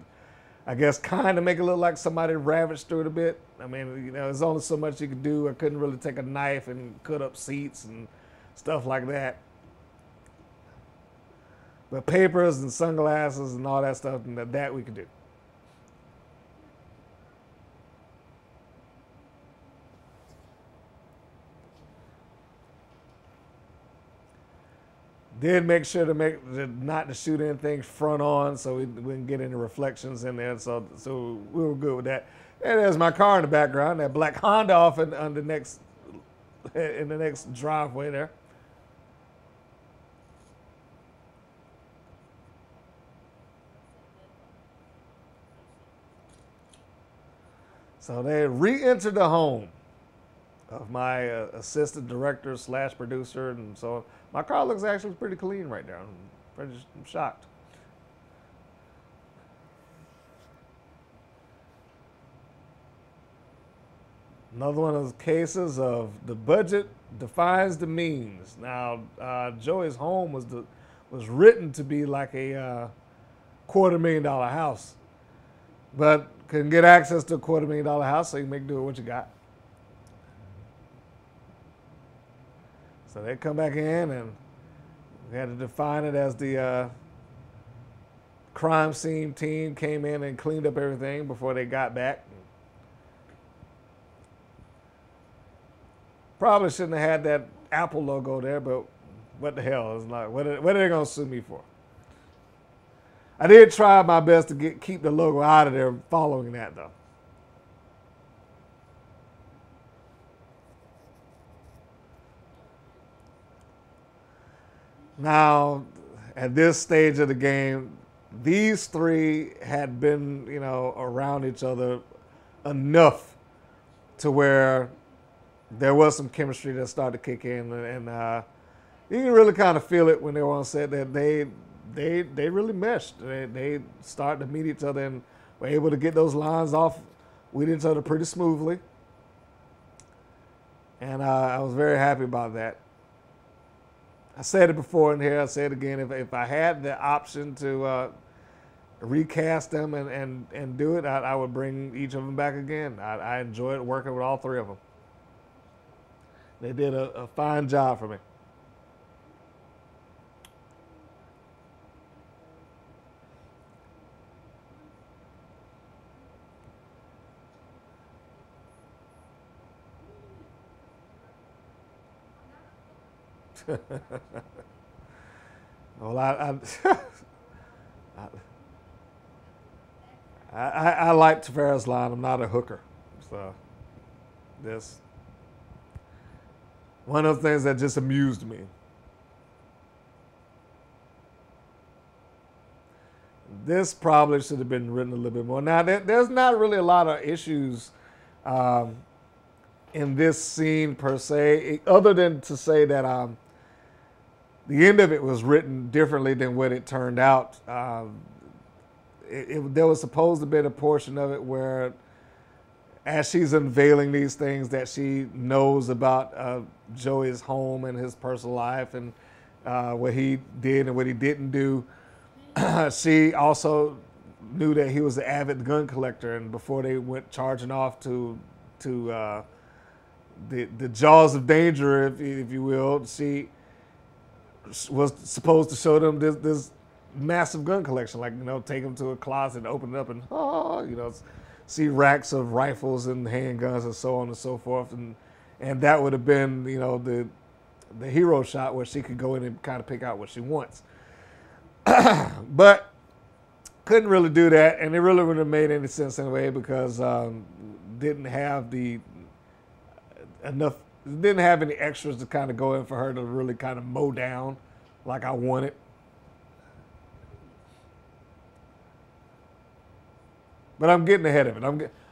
I guess, kind of make it look like somebody ravaged through it a bit. I mean, there's only so much you could do. I couldn't really take a knife and cut up seats and stuff like that. But papers and sunglasses and all that stuff, and that we could do. Did make sure not to shoot anything front on, so we didn't get any reflections in there. So we were good with that. And there's my car in the background, that black Honda off in the next driveway there. So they re-entered the home of my assistant director / producer, and so my car looks actually pretty clean right now. I'm shocked. Another one of those cases of the budget defines the means. Now, Joey's home was written to be like a $250,000 house, but couldn't get access to a $250,000 house, so you make do with what you got. So they come back in, and we had to define it as the crime scene team came in and cleaned up everything before they got back. Probably shouldn't have had that Apple logo there, but what the hell? It's like, what are they going to sue me for? I did try my best to keep the logo out of there following that, though. Now, at this stage of the game, these three had been, around each other enough to where there was some chemistry that started to kick in, and you can really kind of feel it when they were on set that they really meshed. They started to meet each other and were able to get those lines off with each other pretty smoothly, and I was very happy about that. I said it before in here. I say it again. If I had the option to recast them and do it, I would bring each of them back again. I enjoyed working with all three of them. They did a fine job for me. Well, I like Tavares' line. I'm not a hooker, so this one of the things that just amused me. This probably should have been written a little bit more. Now, there's not really a lot of issues in this scene per se, other than to say that the end of it was written differently than what it turned out. There was supposed to be a portion of it where, as she's unveiling these things that she knows about Joey's home and his personal life and what he did and what he didn't do, she also knew that he was an avid gun collector. And before they went charging off to the jaws of danger, if you will, she was supposed to show them this massive gun collection, like, take them to a closet and open it up and, see racks of rifles and handguns and so on and so forth. And that would have been, the hero shot where she could go in and kind of pick out what she wants. But couldn't really do that, and it really wouldn't have made any sense anyway because didn't have any extras to kind of go in for her to really kind of mow down like I wanted. But I'm getting ahead of it.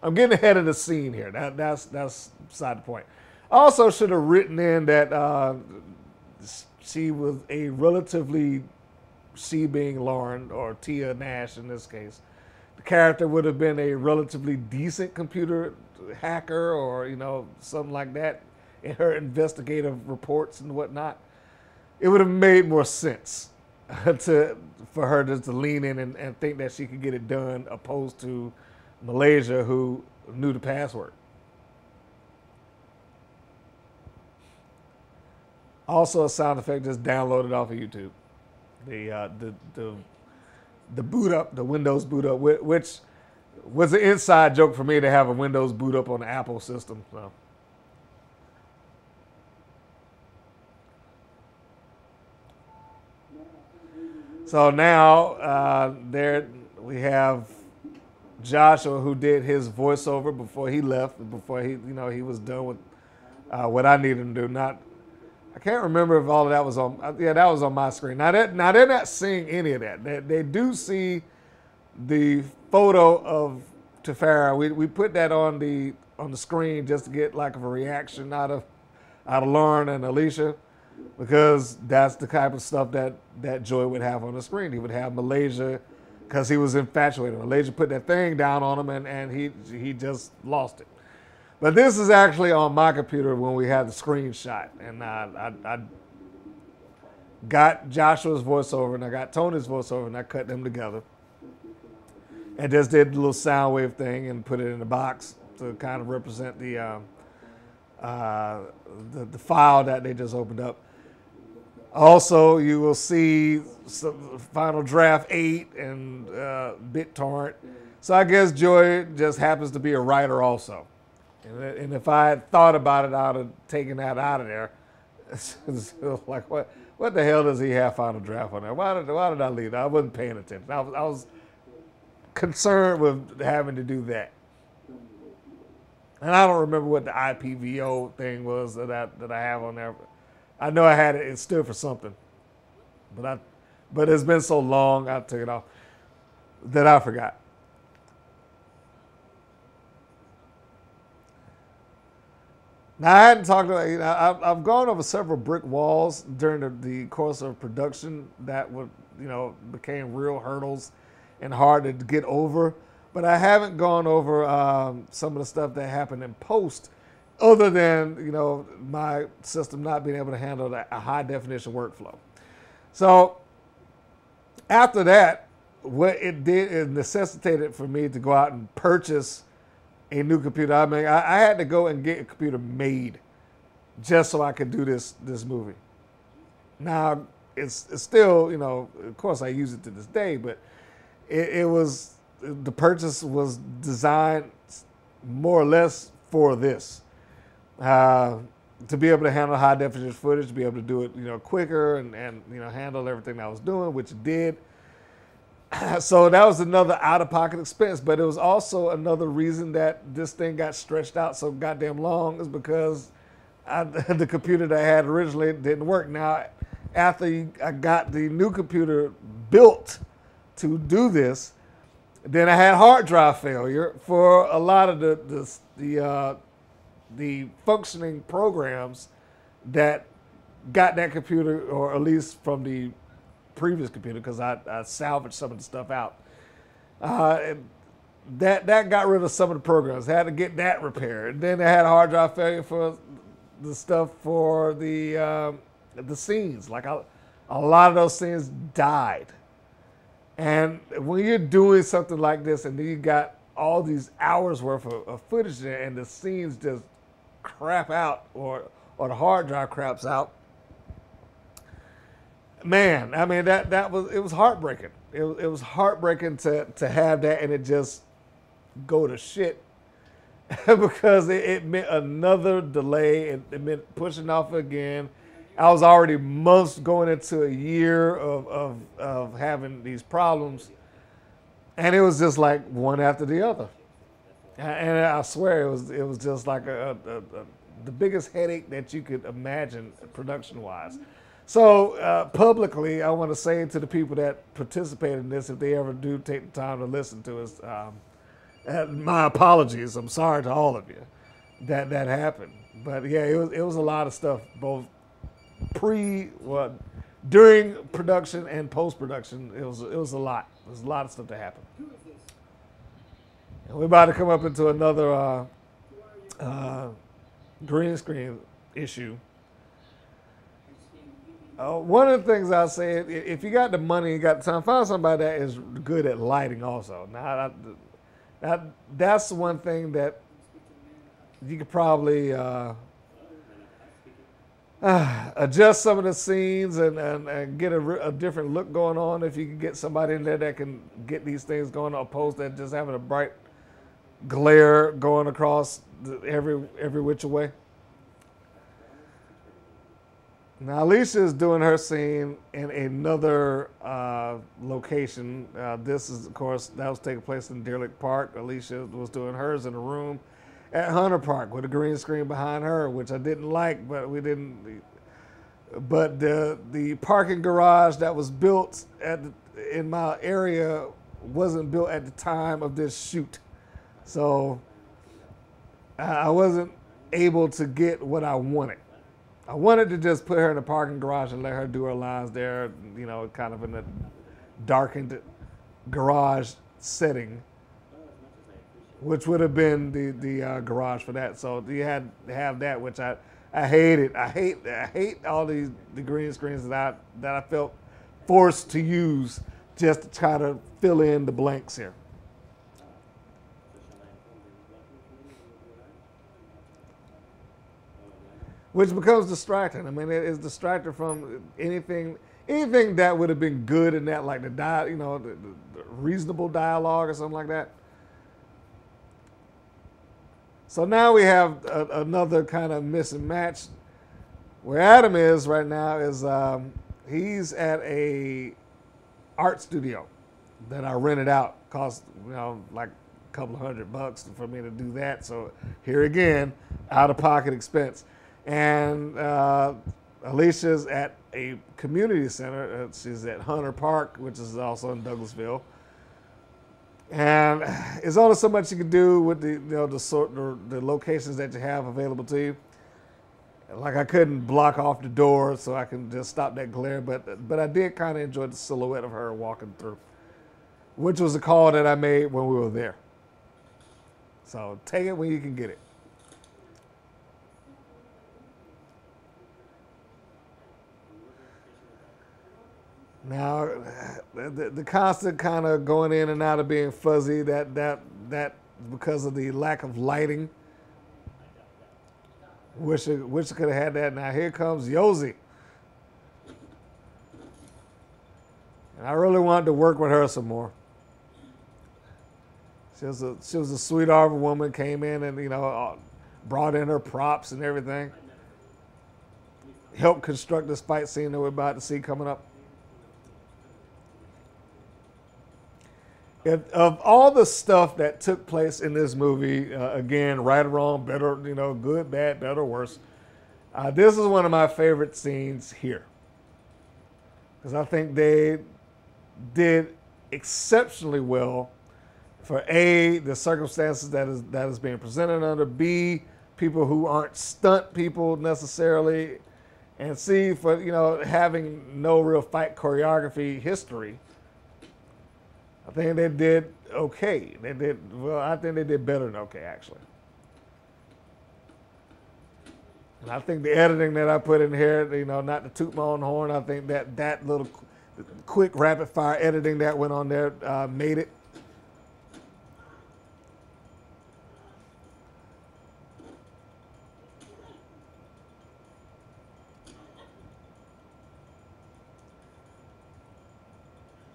I'm getting ahead of the scene here. That's beside the point. I also should have written in that she was a relatively, she being Lauren or Tia Nash in this case, the character would have been a relatively decent computer hacker or something like that. in her investigative reports and whatnot, it would have made more sense for her just to lean in and think that she could get it done, opposed to Malaysia, who knew the password. Also, a sound effect just downloaded off of YouTube. The boot up, the Windows boot up, which was an inside joke for me to have a Windows boot up on the Apple system. So now there we have Joshua, who did his voiceover before he left, before he was done with what I needed him to do. I can't remember if all of that was on. Yeah, that was on my screen. Now they're not seeing any of that. They do see the photo of Tefera. We put that on the screen just to get like a reaction out of Lauren and Alicia, because that's the type of stuff that Joy would have on the screen. He would have Malaysia, because he was infatuated. Malaysia put that thing down on him, and he just lost it. But this is actually on my computer when we had the screenshot. And I got Joshua's voiceover and I got Tony's voiceover, and I cut them together. And just did the little sound wave thing and put it in a box to kind of represent the file that they just opened up. Also, you will see some Final Draft 8 and BitTorrent. So I guess Joy just happens to be a writer also. And if I had thought about it, I would have taken that out of there. It's like, what the hell does he have Final Draft on there? Why did I leave that? I wasn't paying attention. I was concerned with having to do that. And I don't remember what the IPVO thing was that I have on there. I know I had it. It stood for something. But it's been so long, I took it off, that I forgot. Now, I hadn't talked about, I've gone over several brick walls during the course of production that became real hurdles and hard to get over. But I haven't gone over some of the stuff that happened in post, other than, my system not being able to handle a high definition workflow. So after that, what it did is necessitated for me to go out and purchase a new computer. I mean, I had to go and get a computer made just so I could do this movie. Now, it's still, of course I use it to this day, but the purchase was designed more or less for this. To be able to handle high definition footage, to be able to do it, quicker and handle everything I was doing, which it did. So that was another out-of-pocket expense, but it was also another reason that this thing got stretched out so goddamn long, is because the computer that I had originally didn't work. Now, after I got the new computer built to do this, then I had hard drive failure for a lot of the functioning programs that got that computer, or at least from the previous computer, because I salvaged some of the stuff out. That got rid of some of the programs. I had to get that repaired. Then I had a hard drive failure for the stuff for the scenes. Like a lot of those scenes died. And when you're doing something like this, and then you got all these hours worth of footage there, and the scenes just crap out, or the hard drive craps out, man, I mean, it was heartbreaking. It was heartbreaking to have that and it just go to shit because it meant another delay. It meant pushing off again. I was already months going into a year of having these problems, and it was just like one after the other. And I swear it was just like the biggest headache that you could imagine production-wise. So publicly, I want to say to the people that participate in this, if they ever do take the time to listen to us, my apologies. I'm sorry to all of you that happened. But yeah, it was a lot of stuff, both during production and post-production. It was a lot. There's a lot of stuff that happened. And we're about to come up into another green screen. issue. One of the things I'll say, if you got the money, you got the time, find somebody that is good at lighting also. Now that's one thing that you could probably adjust some of the scenes and get a different look going on if you can get somebody in there that can get these things going, opposed to just having a bright glare going across every which way. Now Alicia is doing her scene in another location. This is, of course, that was taking place in Deer Lake Park. Alicia was doing hers in a room at Hunter Park with a green screen behind her, which I didn't like, but we didn't. But the parking garage that was built in my area wasn't built at the time of this shoot, so I wasn't able to get what I wanted. I wanted to just put her in the parking garage and let her do her lines there, kind of in a darkened garage setting, which would have been the garage for that. So you had to have that, which I hated. I hate all the green screens that I felt forced to use just to try to fill in the blanks here. Which becomes distracting. I mean, it's distracting from anything that would have been good in that, like the reasonable dialogue or something like that. So now we have another kind of miss and match. Where Adam is right now is he's at a art studio that I rented out. Cost like a couple of $100 for me to do that. So here again, out of pocket expense. And Alicia's at a community center. She's at Hunter Park, which is also in Douglasville. And there's only so much you can do with the locations that you have available to you. Like I couldn't block off the door, so I can just stop that glare. But I did kind of enjoy the silhouette of her walking through, which was a call that I made when we were there. So take it when you can get it. Now, the constant kind of going in and out of being fuzzy, that because of the lack of lighting. Wish I could have had that. Now here comes Yosi. And I really wanted to work with her some more. She was a sweetheart woman, came in and brought in her props and everything. Helped construct this fight scene that we're about to see coming up. Of all the stuff that took place in this movie, again, right or wrong, better, good, bad, better, worse, this is one of my favorite scenes here. Because I think they did exceptionally well for A, the circumstances that is being presented under, B, people who aren't stunt people necessarily, and C, for, having no real fight choreography history. I think they did okay. I think they did better than okay, actually. And I think the editing that I put in here, not to toot my own horn, I think that little quick rapid fire editing that went on there made it.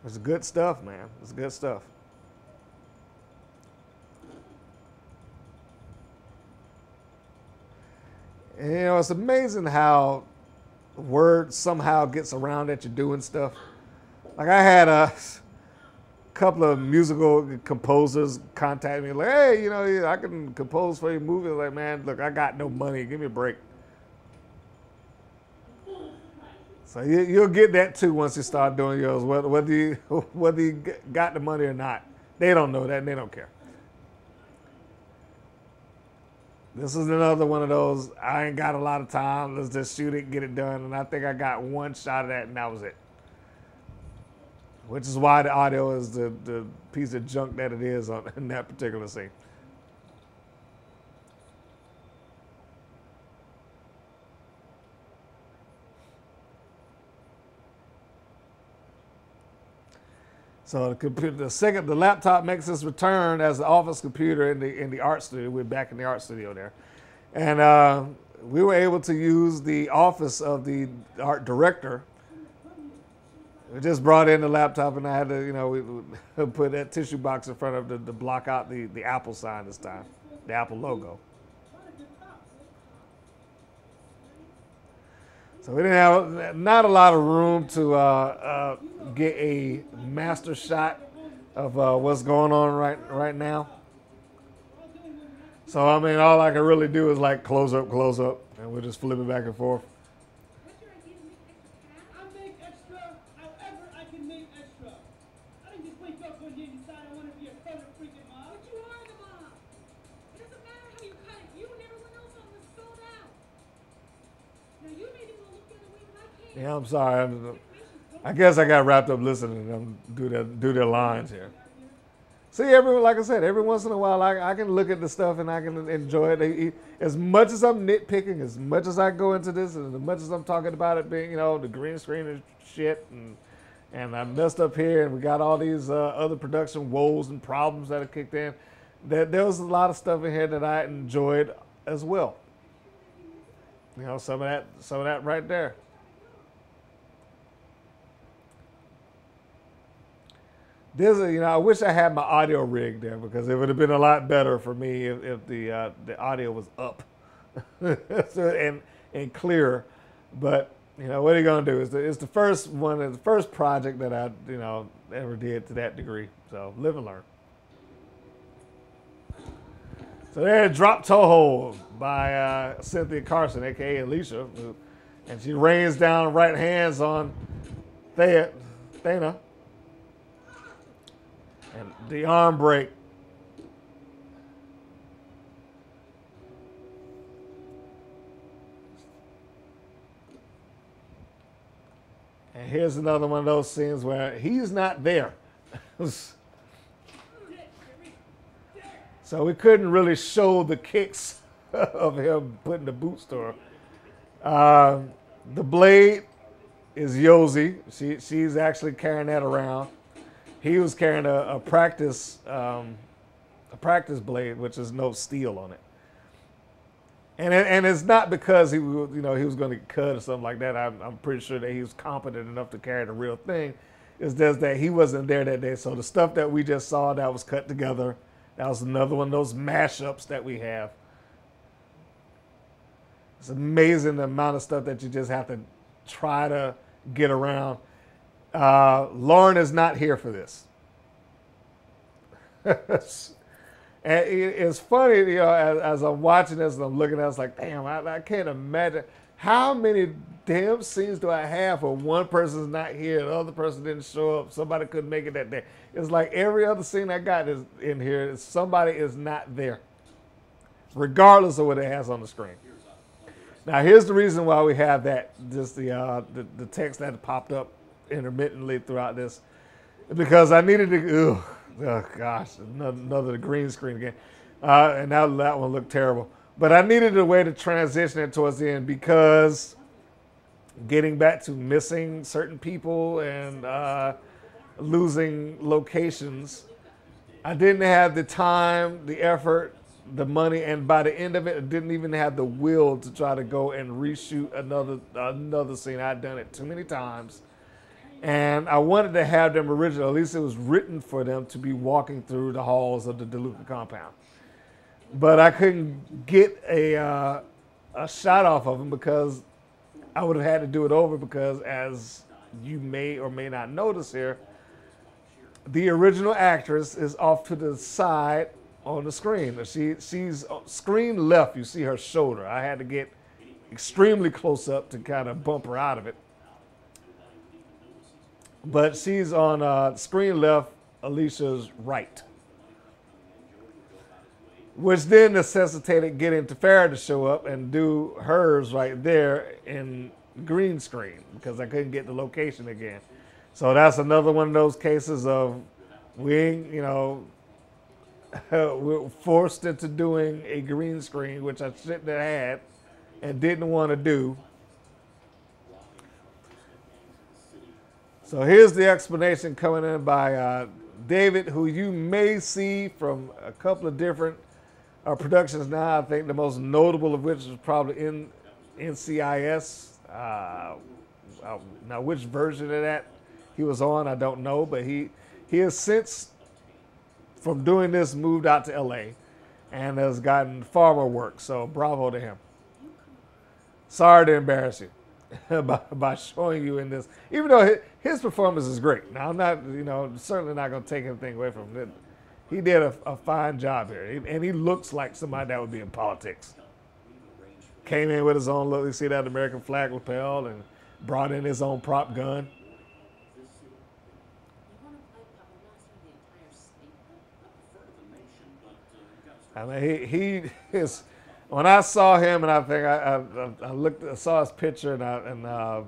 It's good stuff, man. It's good stuff. And, it's amazing how word somehow gets around that you're doing stuff. Like I had a couple of musical composers contact me like, hey, I can compose for your movie. Like, man, look, I got no money. Give me a break. So you'll get that too once you start doing yours, whether you got the money or not. They don't know that and they don't care. This is another one of those, I ain't got a lot of time, let's just shoot it, get it done. And I think I got one shot of that and that was it. Which is why the audio is the piece of junk that it is in that particular scene. So the computer, the laptop makes its return as the office computer in the art studio. We're back in the art studio there, and we were able to use the office of the art director. We just brought in the laptop, and I had to, we put that tissue box in front of to block out the Apple sign this time, the Apple logo. So we didn't have not a lot of room to get a master shot of what's going on right now. So I mean, all I can really do is like close up, and we'll just flip it back and forth. I make extra however I can make extra. I didn't just wake up one day and decide I want to be a color freaking mob. But you are the mob. It doesn't matter how you cut it. You and everyone else on this sold out. Now you may even look the other way, but I can't. Yeah, I'm sorry. I guess I got wrapped up listening to them do their lines here. See, like I said, every once in a while I can look at the stuff and I can enjoy it. As much as I'm nitpicking, as much as I go into this, and as much as I'm talking about it being, the green screen and shit, and I messed up here, and we got all these other production woes and problems that have kicked in. There was a lot of stuff in here that I enjoyed as well. Some of that right there. I wish I had my audio rig there because it would have been a lot better for me if the audio was up and clearer. But what are you gonna do? It's the first one, the first project that I ever did to that degree. So live and learn. So there, Drop Toho by Cynthia Carson, aka Alicia, and she rains down right hands on Thana. And the arm break. And here's another one of those scenes where he's not there. So we couldn't really show the kicks of him putting the boots to her. The blade is Yosi. She's actually carrying that around. He was carrying a practice blade, which is no steel on it. And it's not because he was going to get cut or something like that. I'm pretty sure that he was competent enough to carry the real thing. It's just that he wasn't there that day. So the stuff that we just saw that was cut together, that was another one of those mashups that we have. It's amazing the amount of stuff that you just have to try to get around. Lauren is not here for this. And it's funny, as I'm watching this and I'm looking at it, it's like, damn, I can't imagine how many damn scenes do I have where one person's not here, the other person didn't show up, somebody couldn't make it that day. It's like every other scene I got is in here, somebody is not there, regardless of what it has on the screen. Now, here's the reason why we have that, just the text that popped up intermittently throughout this, because I needed to, oh gosh, another green screen again. And now that one looked terrible. But I needed a way to transition it towards the end because getting back to missing certain people and losing locations, I didn't have the time, the effort, the money, and by the end of it, I didn't even have the will to try to go and reshoot another scene. I'd done it too many times. And I wanted to have them original, at least it was written for them to be walking through the halls of the DeLuca compound. But I couldn't get a shot off of them because I would have had to do it over because, as you may or may not notice here, the original actress is off to the side on the screen. She's screen left, you see her shoulder. I had to get extremely close up to kind of bump her out of it. But she's on screen left, Alicia's right. Which then necessitated getting Tafara to show up and do hers right there in green screen because I couldn't get the location again. So that's another one of those cases of we're forced into doing a green screen, which I shouldn't have had and didn't want to do. So here's the explanation coming in by David, who you may see from a couple of different productions now. I think the most notable of which is probably in NCIS. Now, which version of that he was on, I don't know, but he has since, from doing this, moved out to LA and has gotten far more work. So bravo to him. Sorry to embarrass you by showing you in this, even though his performance is great. Now, I'm not, certainly not going to take anything away from him. He did a fine job here, and he looks like somebody that would be in politics. Came in with his own look. You see that American flag lapel, and brought in his own prop gun. I mean, he is. When I saw him, and I think I saw his picture, and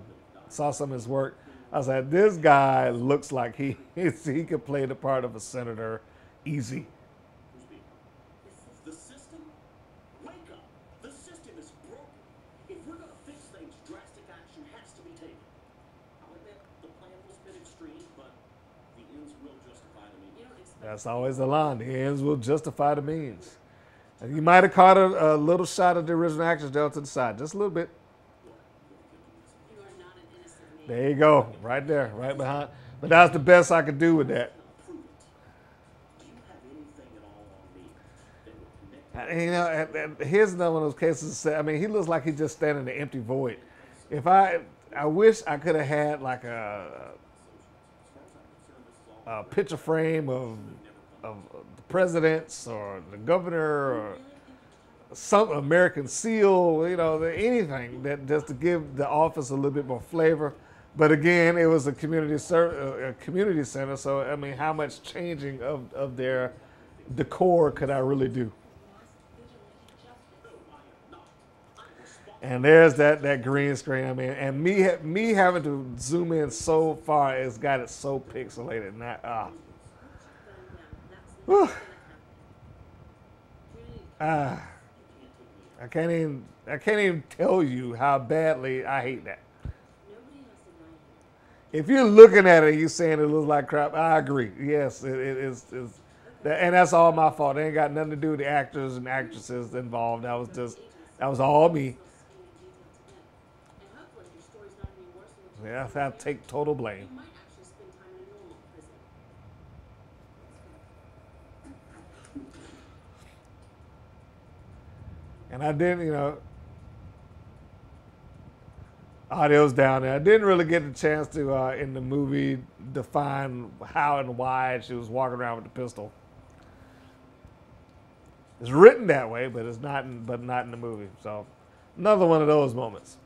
saw some of his work. I was like, this guy looks like he could play the part of a senator, easy. The system, wake up. The system is broken. If we're going to fix things, drastic action has to be taken. I'll admit the plan was a bit extreme, but the ends will justify the means. That's always the line. The ends will justify the means. And you might have caught a little shot of the original actors down to the side, just a little bit. You are not an innocent man. There you go, right there, right behind. But that's the best I could do with that. Prove it. Do you have anything at all on me that would connect? Here's another one of those cases. I mean, he looks like he's just standing in the empty void. I wish I could have had like a picture frame of the presidents or the governor or some American seal, anything that just to give the office a little bit more flavor. But again, it was a community center, so I mean, how much changing of their decor could I really do? And there's that green screen. I mean, and me having to zoom in so far, it's got it so pixelated. I can't even tell you how badly I hate that. If you're looking at it, and you're saying it looks like crap. I agree. Yes, it is. And that's all my fault. It ain't got nothing to do with the actors and actresses involved. That was all me. Yeah, I have to take total blame. And I didn't, audio's down there. I didn't really get the chance to, in the movie, define how and why she was walking around with the pistol. It's written that way, but it's not in the movie. So, another one of those moments.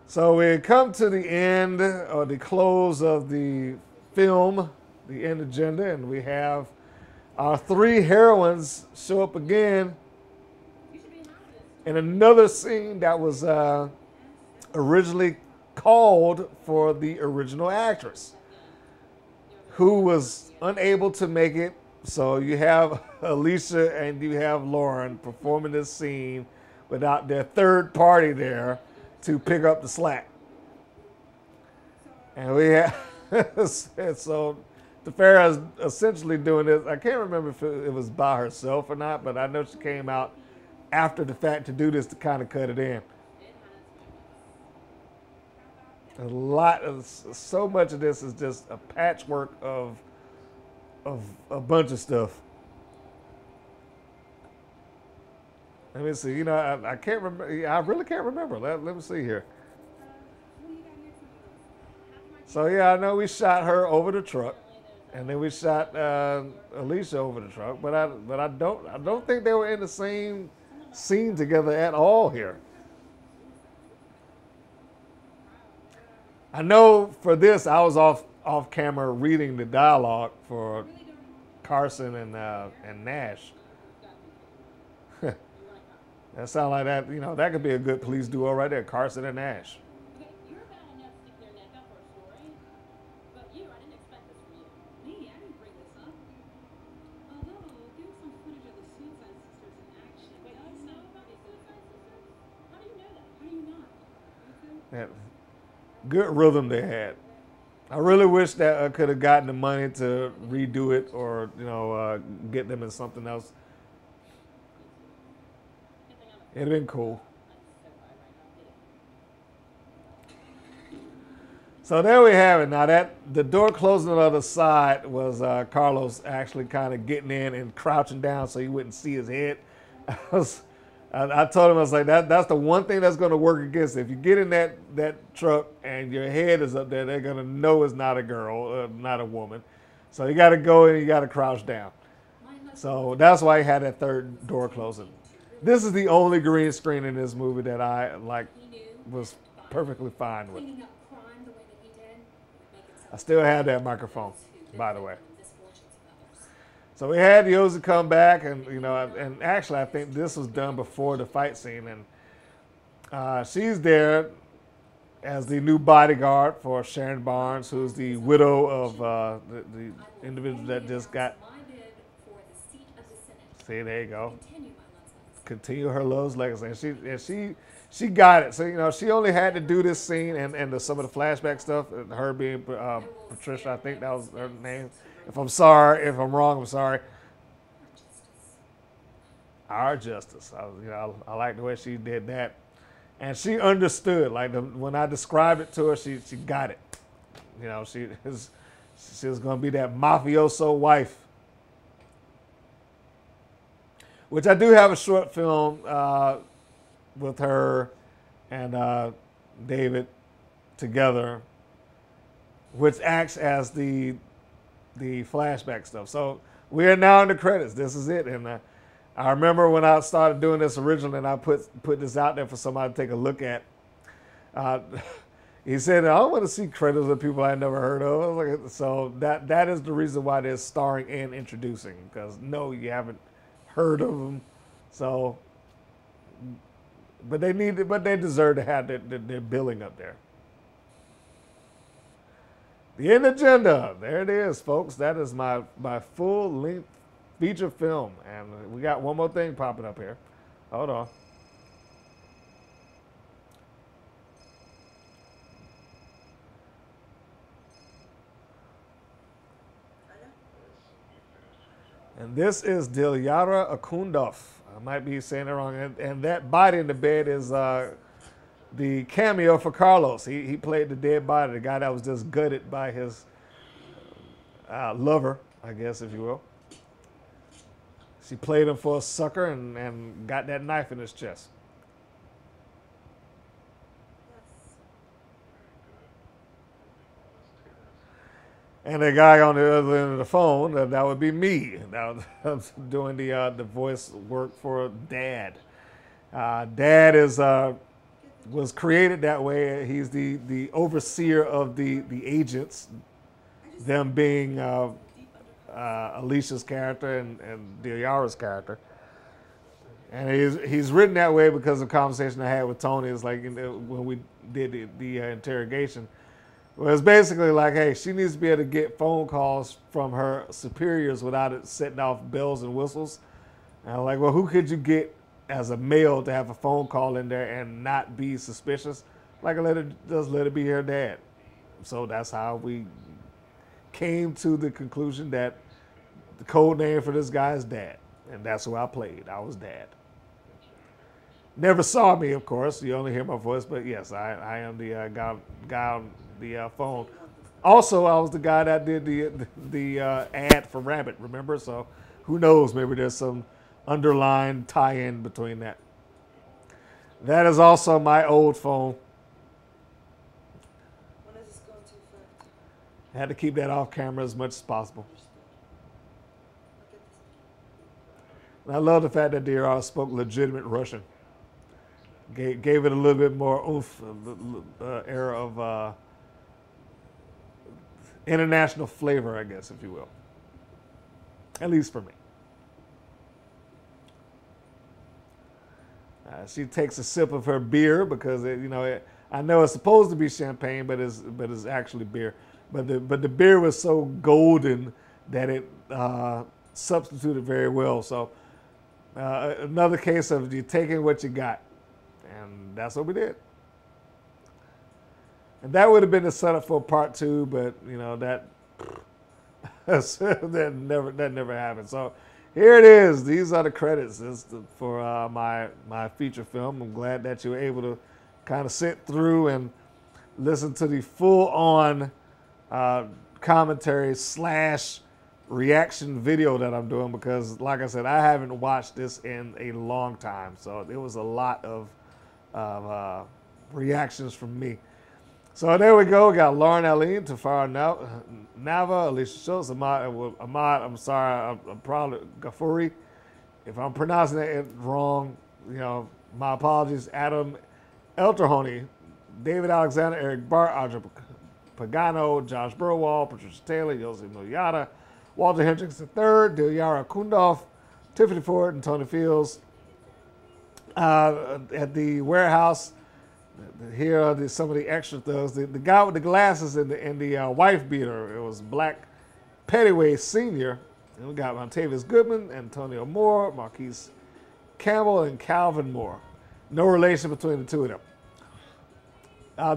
So we come to the end or the close of the film, the end agenda, and we have our three heroines show up again in another scene that was originally called for the original actress, who was unable to make it. So you have Alicia and you have Lauren performing this scene without their third party there to pick up the slack. And we have, so Farrah is essentially doing this. I can't remember if it was by herself or not, but I know she came out after the fact to do this to kind of cut it in. So much of this is just a patchwork of a bunch of stuff. Let me see. I can't remember. I really can't remember. Let me see here. So yeah, I know we shot her over the truck, and then we shot Alicia over the truck. But I don't think they were in the same scene together at all here. I know for this I was off camera reading the dialogue for Carson and Nash. That sounds like that, that could be a good police duo right there, Carson and Nash. Okay, you're bad enough to stick your neck up for a story. But I didn't expect this from you. Me? I didn't bring this up. Although, there was some footage of the Suicide Sisters in action. Wait, you know about the Suicide Sisters? That good rhythm they had. I really wish that I could have gotten the money to redo it or, get them in something else. It'd have been cool. So there we have it. Now that the door closing on the other side was Carlos actually kind of getting in and crouching down so you wouldn't see his head. I told him, I was like, that's the one thing that's going to work against it. If you get in that truck and your head is up there, they're going to know it's not a girl, not a woman. So you got to go and you got to crouch down. So that's why he had that third door closing. This is the only green screen in this movie that I was perfectly fine with. I still have that microphone, by the way. So we had Yossi come back, and and actually I think this was done before the fight scene, and she's there as the new bodyguard for Sharon Barnes, who's the widow of the individual that just got. See, there you go. Continue her love's legacy, and she got it. So she only had to do this scene and some of the flashback stuff. Her being Patricia, I think that was her name. If I'm wrong, I'm sorry. Our justice. I like the way she did that, and she understood. Like when I described it to her, she got it. She was going to be that mafioso wife. Which I do have a short film with her and David together, which acts as the flashback stuff. So we are now in the credits. This is it. And I remember when I started doing this originally, and I put this out there for somebody to take a look at. He said, "I want to see credits of people I never heard of." I was like, so that is the reason why they're starring and introducing, because no, you haven't heard of them. So, but they deserve to have their billing up there. The End Agenda. There it is, folks. That is my full-length feature film. And we got one more thing popping up here. Hold on. And this is Dilyara Akundov. I might be saying it wrong. And that body in the bed is the cameo for Carlos. He played the dead body, the guy that was just gutted by his lover, I guess, if you will. She played him for a sucker and got that knife in his chest. And the guy on the other end of the phone, that would be me. That was doing the voice work for Dad. Dad was created that way. He's the overseer of the agents, them being Alicia's character and Dilyara's character. And he's written that way because of the conversation I had with Tony. It's like when we did the interrogation. Well, it's basically like, hey, she needs to be able to get phone calls from her superiors without it setting off bells and whistles. And I'm like, well, who could you get as a male to have a phone call in there and not be suspicious? Like, let it be her dad. So that's how we came to the conclusion that the code name for this guy is Dad. And that's who I played. I was Dad. Never saw me, of course. You only hear my voice. But yes, I am the guy on the phone. Also, I was the guy that did the ad for Rabbit, remember? So who knows? Maybe there's some underlying tie-in between that. That is also my old phone. When is this going too fast? I had to keep that off camera as much as possible. And I love the fact that DR spoke legitimate Russian. Gave it a little bit more oomph, era of international flavor, I guess, if you will. At least for me. She takes a sip of her beer because I know it's supposed to be champagne, but it's actually beer. But the beer was so golden that it substituted very well. So another case of you taking what you got, and that's what we did. And that would have been the setup for part 2, but you know that that never happened. So here it is. These are the credits for my feature film. I'm glad that you were able to kind of sit through and listen to the full-on commentary / reaction video that I'm doing, because, like I said, I haven't watched this in a long time. So there was a lot of reactions from me. So there we go. We got Lauren Aline, Tafara Nava, Alicia Schultz, Ahmad. I'm sorry, I'm probably Ghafouri. If I'm pronouncing it wrong, you know, my apologies. Adam Elterhony, David Alexander, Eric Bart, Audrey Pagano, Josh Burwell, Patricia Taylor, Yosef Noyata, Walter Hendricks III, Dilyara Kundov, Tiffany Ford, and Tony Fields. At the warehouse, here are some of the extra thugs. The guy with the glasses and the wife beater, it was Black Pettyway Sr. And we got Montavious Goodman, Antonio Moore, Marquise Campbell, and Calvin Moore. No relation between the two of them.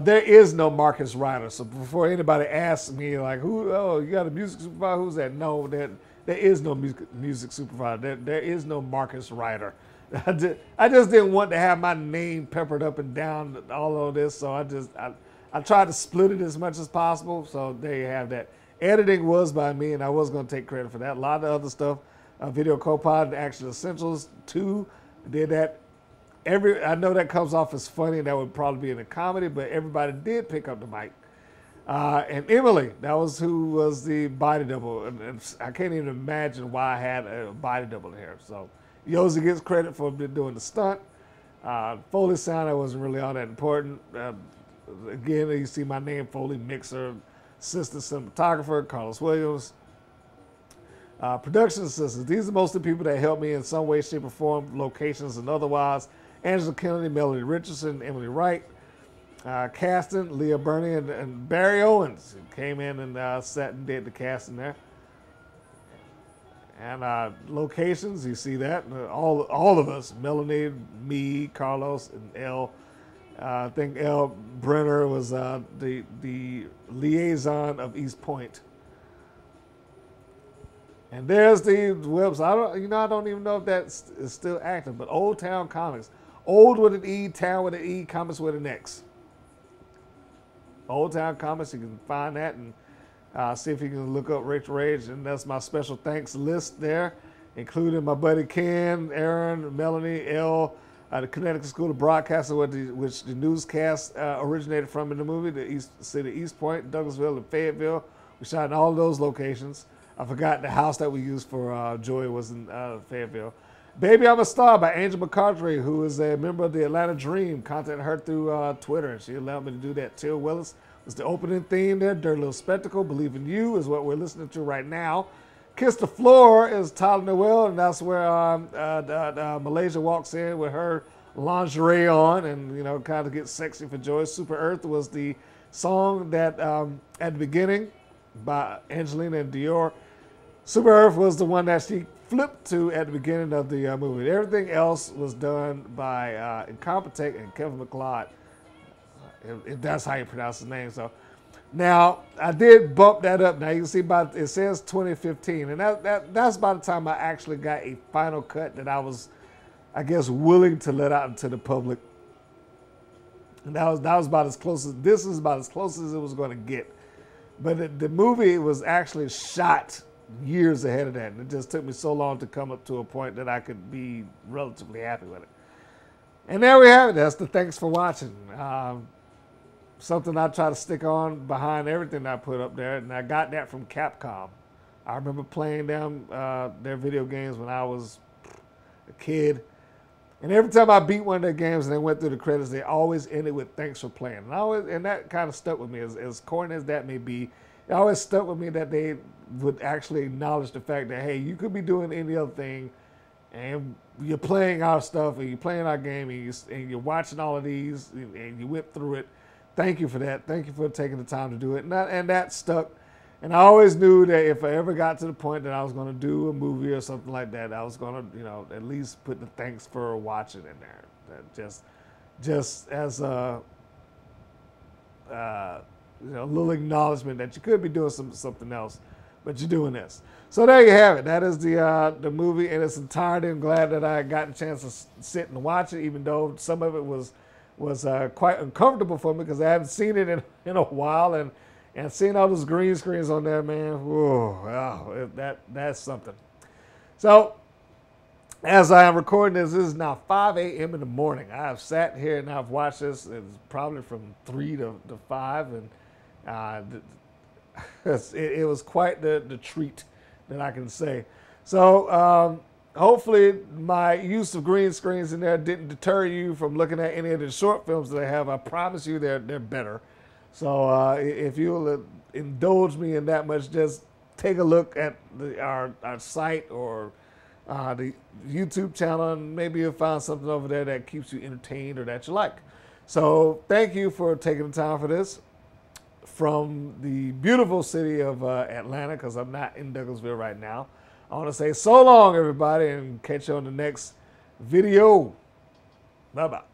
There is no Marcus Ryder. So before anybody asks me, like, who? Oh, you got a music supervisor? Who's that? No, there is no music supervisor. There is no Marcus Ryder. I just didn't want to have my name peppered up and down all of this, so I tried to split it as much as possible. So there you have that. Editing was by me, and I was going to take credit for that. A lot of other stuff, Video Copilot and Action Essentials 2 did that. I know that comes off as funny, and that would probably be in a comedy, but everybody did pick up the mic. And Emily, that was who was the body double, and I can't even imagine why I had a body double here. So Yosi gets credit for doing the stunt. Foley sound, that wasn't really all that important. Again, you see my name, Foley Mixer, assistant cinematographer, Carlos Williams. Production assistants, these are mostly people that help me in some way, shape, or form, locations and otherwise. Angela Kennedy, Melody Richardson, Emily Wright. Casting, Leah Burney and Barry Owens came in and sat and did the casting there. And locations, you see that, all of us, Melanie, me, Carlos, and Elle. I think Elle Brenner was the liaison of East Point. And there's the website. I don't even know if that is still active, but Old Town Comics. Old with an E, Town with an E, Comics with an X. Old Town Comics, you can find that and see if you can look up Rachel Rage, and that's my special thanks list there, including my buddy Ken, Aaron, Melanie, Elle, the Connecticut School of Broadcasting, which the newscast originated from in the movie, the city East Point, Douglasville, and Fayetteville. We shot in all of those locations. I forgot the house that we used for Joy was in Fayetteville. Baby, I'm a Star by Angel McCarthy, who is a member of the Atlanta Dream. Contacted her through Twitter, and she allowed me to do that. Till Willis was the opening theme there. Dirty Little Spectacle, Believe in You is what we're listening to right now. Kiss the Floor is Tyler Noel, and that's where Malaysia walks in with her lingerie on and, kind of gets sexy for Joy. Super Earth was the song that at the beginning by Angelina and Dior. Super Earth was the one that she flipped to at the beginning of the movie. Everything else was done by Incompetech and Kevin McLeod, if that's how you pronounce his name. So now I did bump that up. Now you can see it says 2015, and that's by the time I actually got a final cut that I was, I guess, willing to let out into the public. And that was about as close as this is about as close as it was going to get. But the movie was actually shot years ahead of that, and it just took me so long to come up to a point that I could be relatively happy with it. And there we have it. That's the thanks for watching. Something I try to stick on behind everything I put up there, and I got that from Capcom. I remember playing them their video games when I was a kid, and every time I beat one of their games and they went through the credits, they always ended with "Thanks for playing." And that kind of stuck with me, as corny as that may be. It always stuck with me that they would actually acknowledge the fact that, hey, you could be doing any other thing, and you're playing our stuff, and you're playing our game, and you're watching all of these, and you went through it. Thank you for that. Thank you for taking the time to do it. And that stuck. And I always knew that if I ever got to the point that I was going to do a movie or something like that, I was going to, at least put the thanks for watching in there. That just as a you know, a little acknowledgement that you could be doing something else, but you're doing this. So there you have it. That is the movie in its entirety. I'm glad that I got a chance to sit and watch it, even though some of it was quite uncomfortable for me because I haven't seen it in a while, and seeing all those green screens on there, man, whoa, that's something. So as I am recording this is now 5 a.m. in the morning. I have sat here and I've watched this. It's probably from 3 to 5, and it was quite the treat that I can say. So hopefully my use of green screens in there didn't deter you from looking at any of the short films that I have. I promise you they're better. So if you will indulge me in that much, just take a look at our site or the YouTube channel, and maybe you'll find something over there that keeps you entertained or that you like. So thank you for taking the time for this. From the beautiful city of Atlanta, because I'm not in Douglasville right now, I want to say so long, everybody, and catch you on the next video. Bye-bye.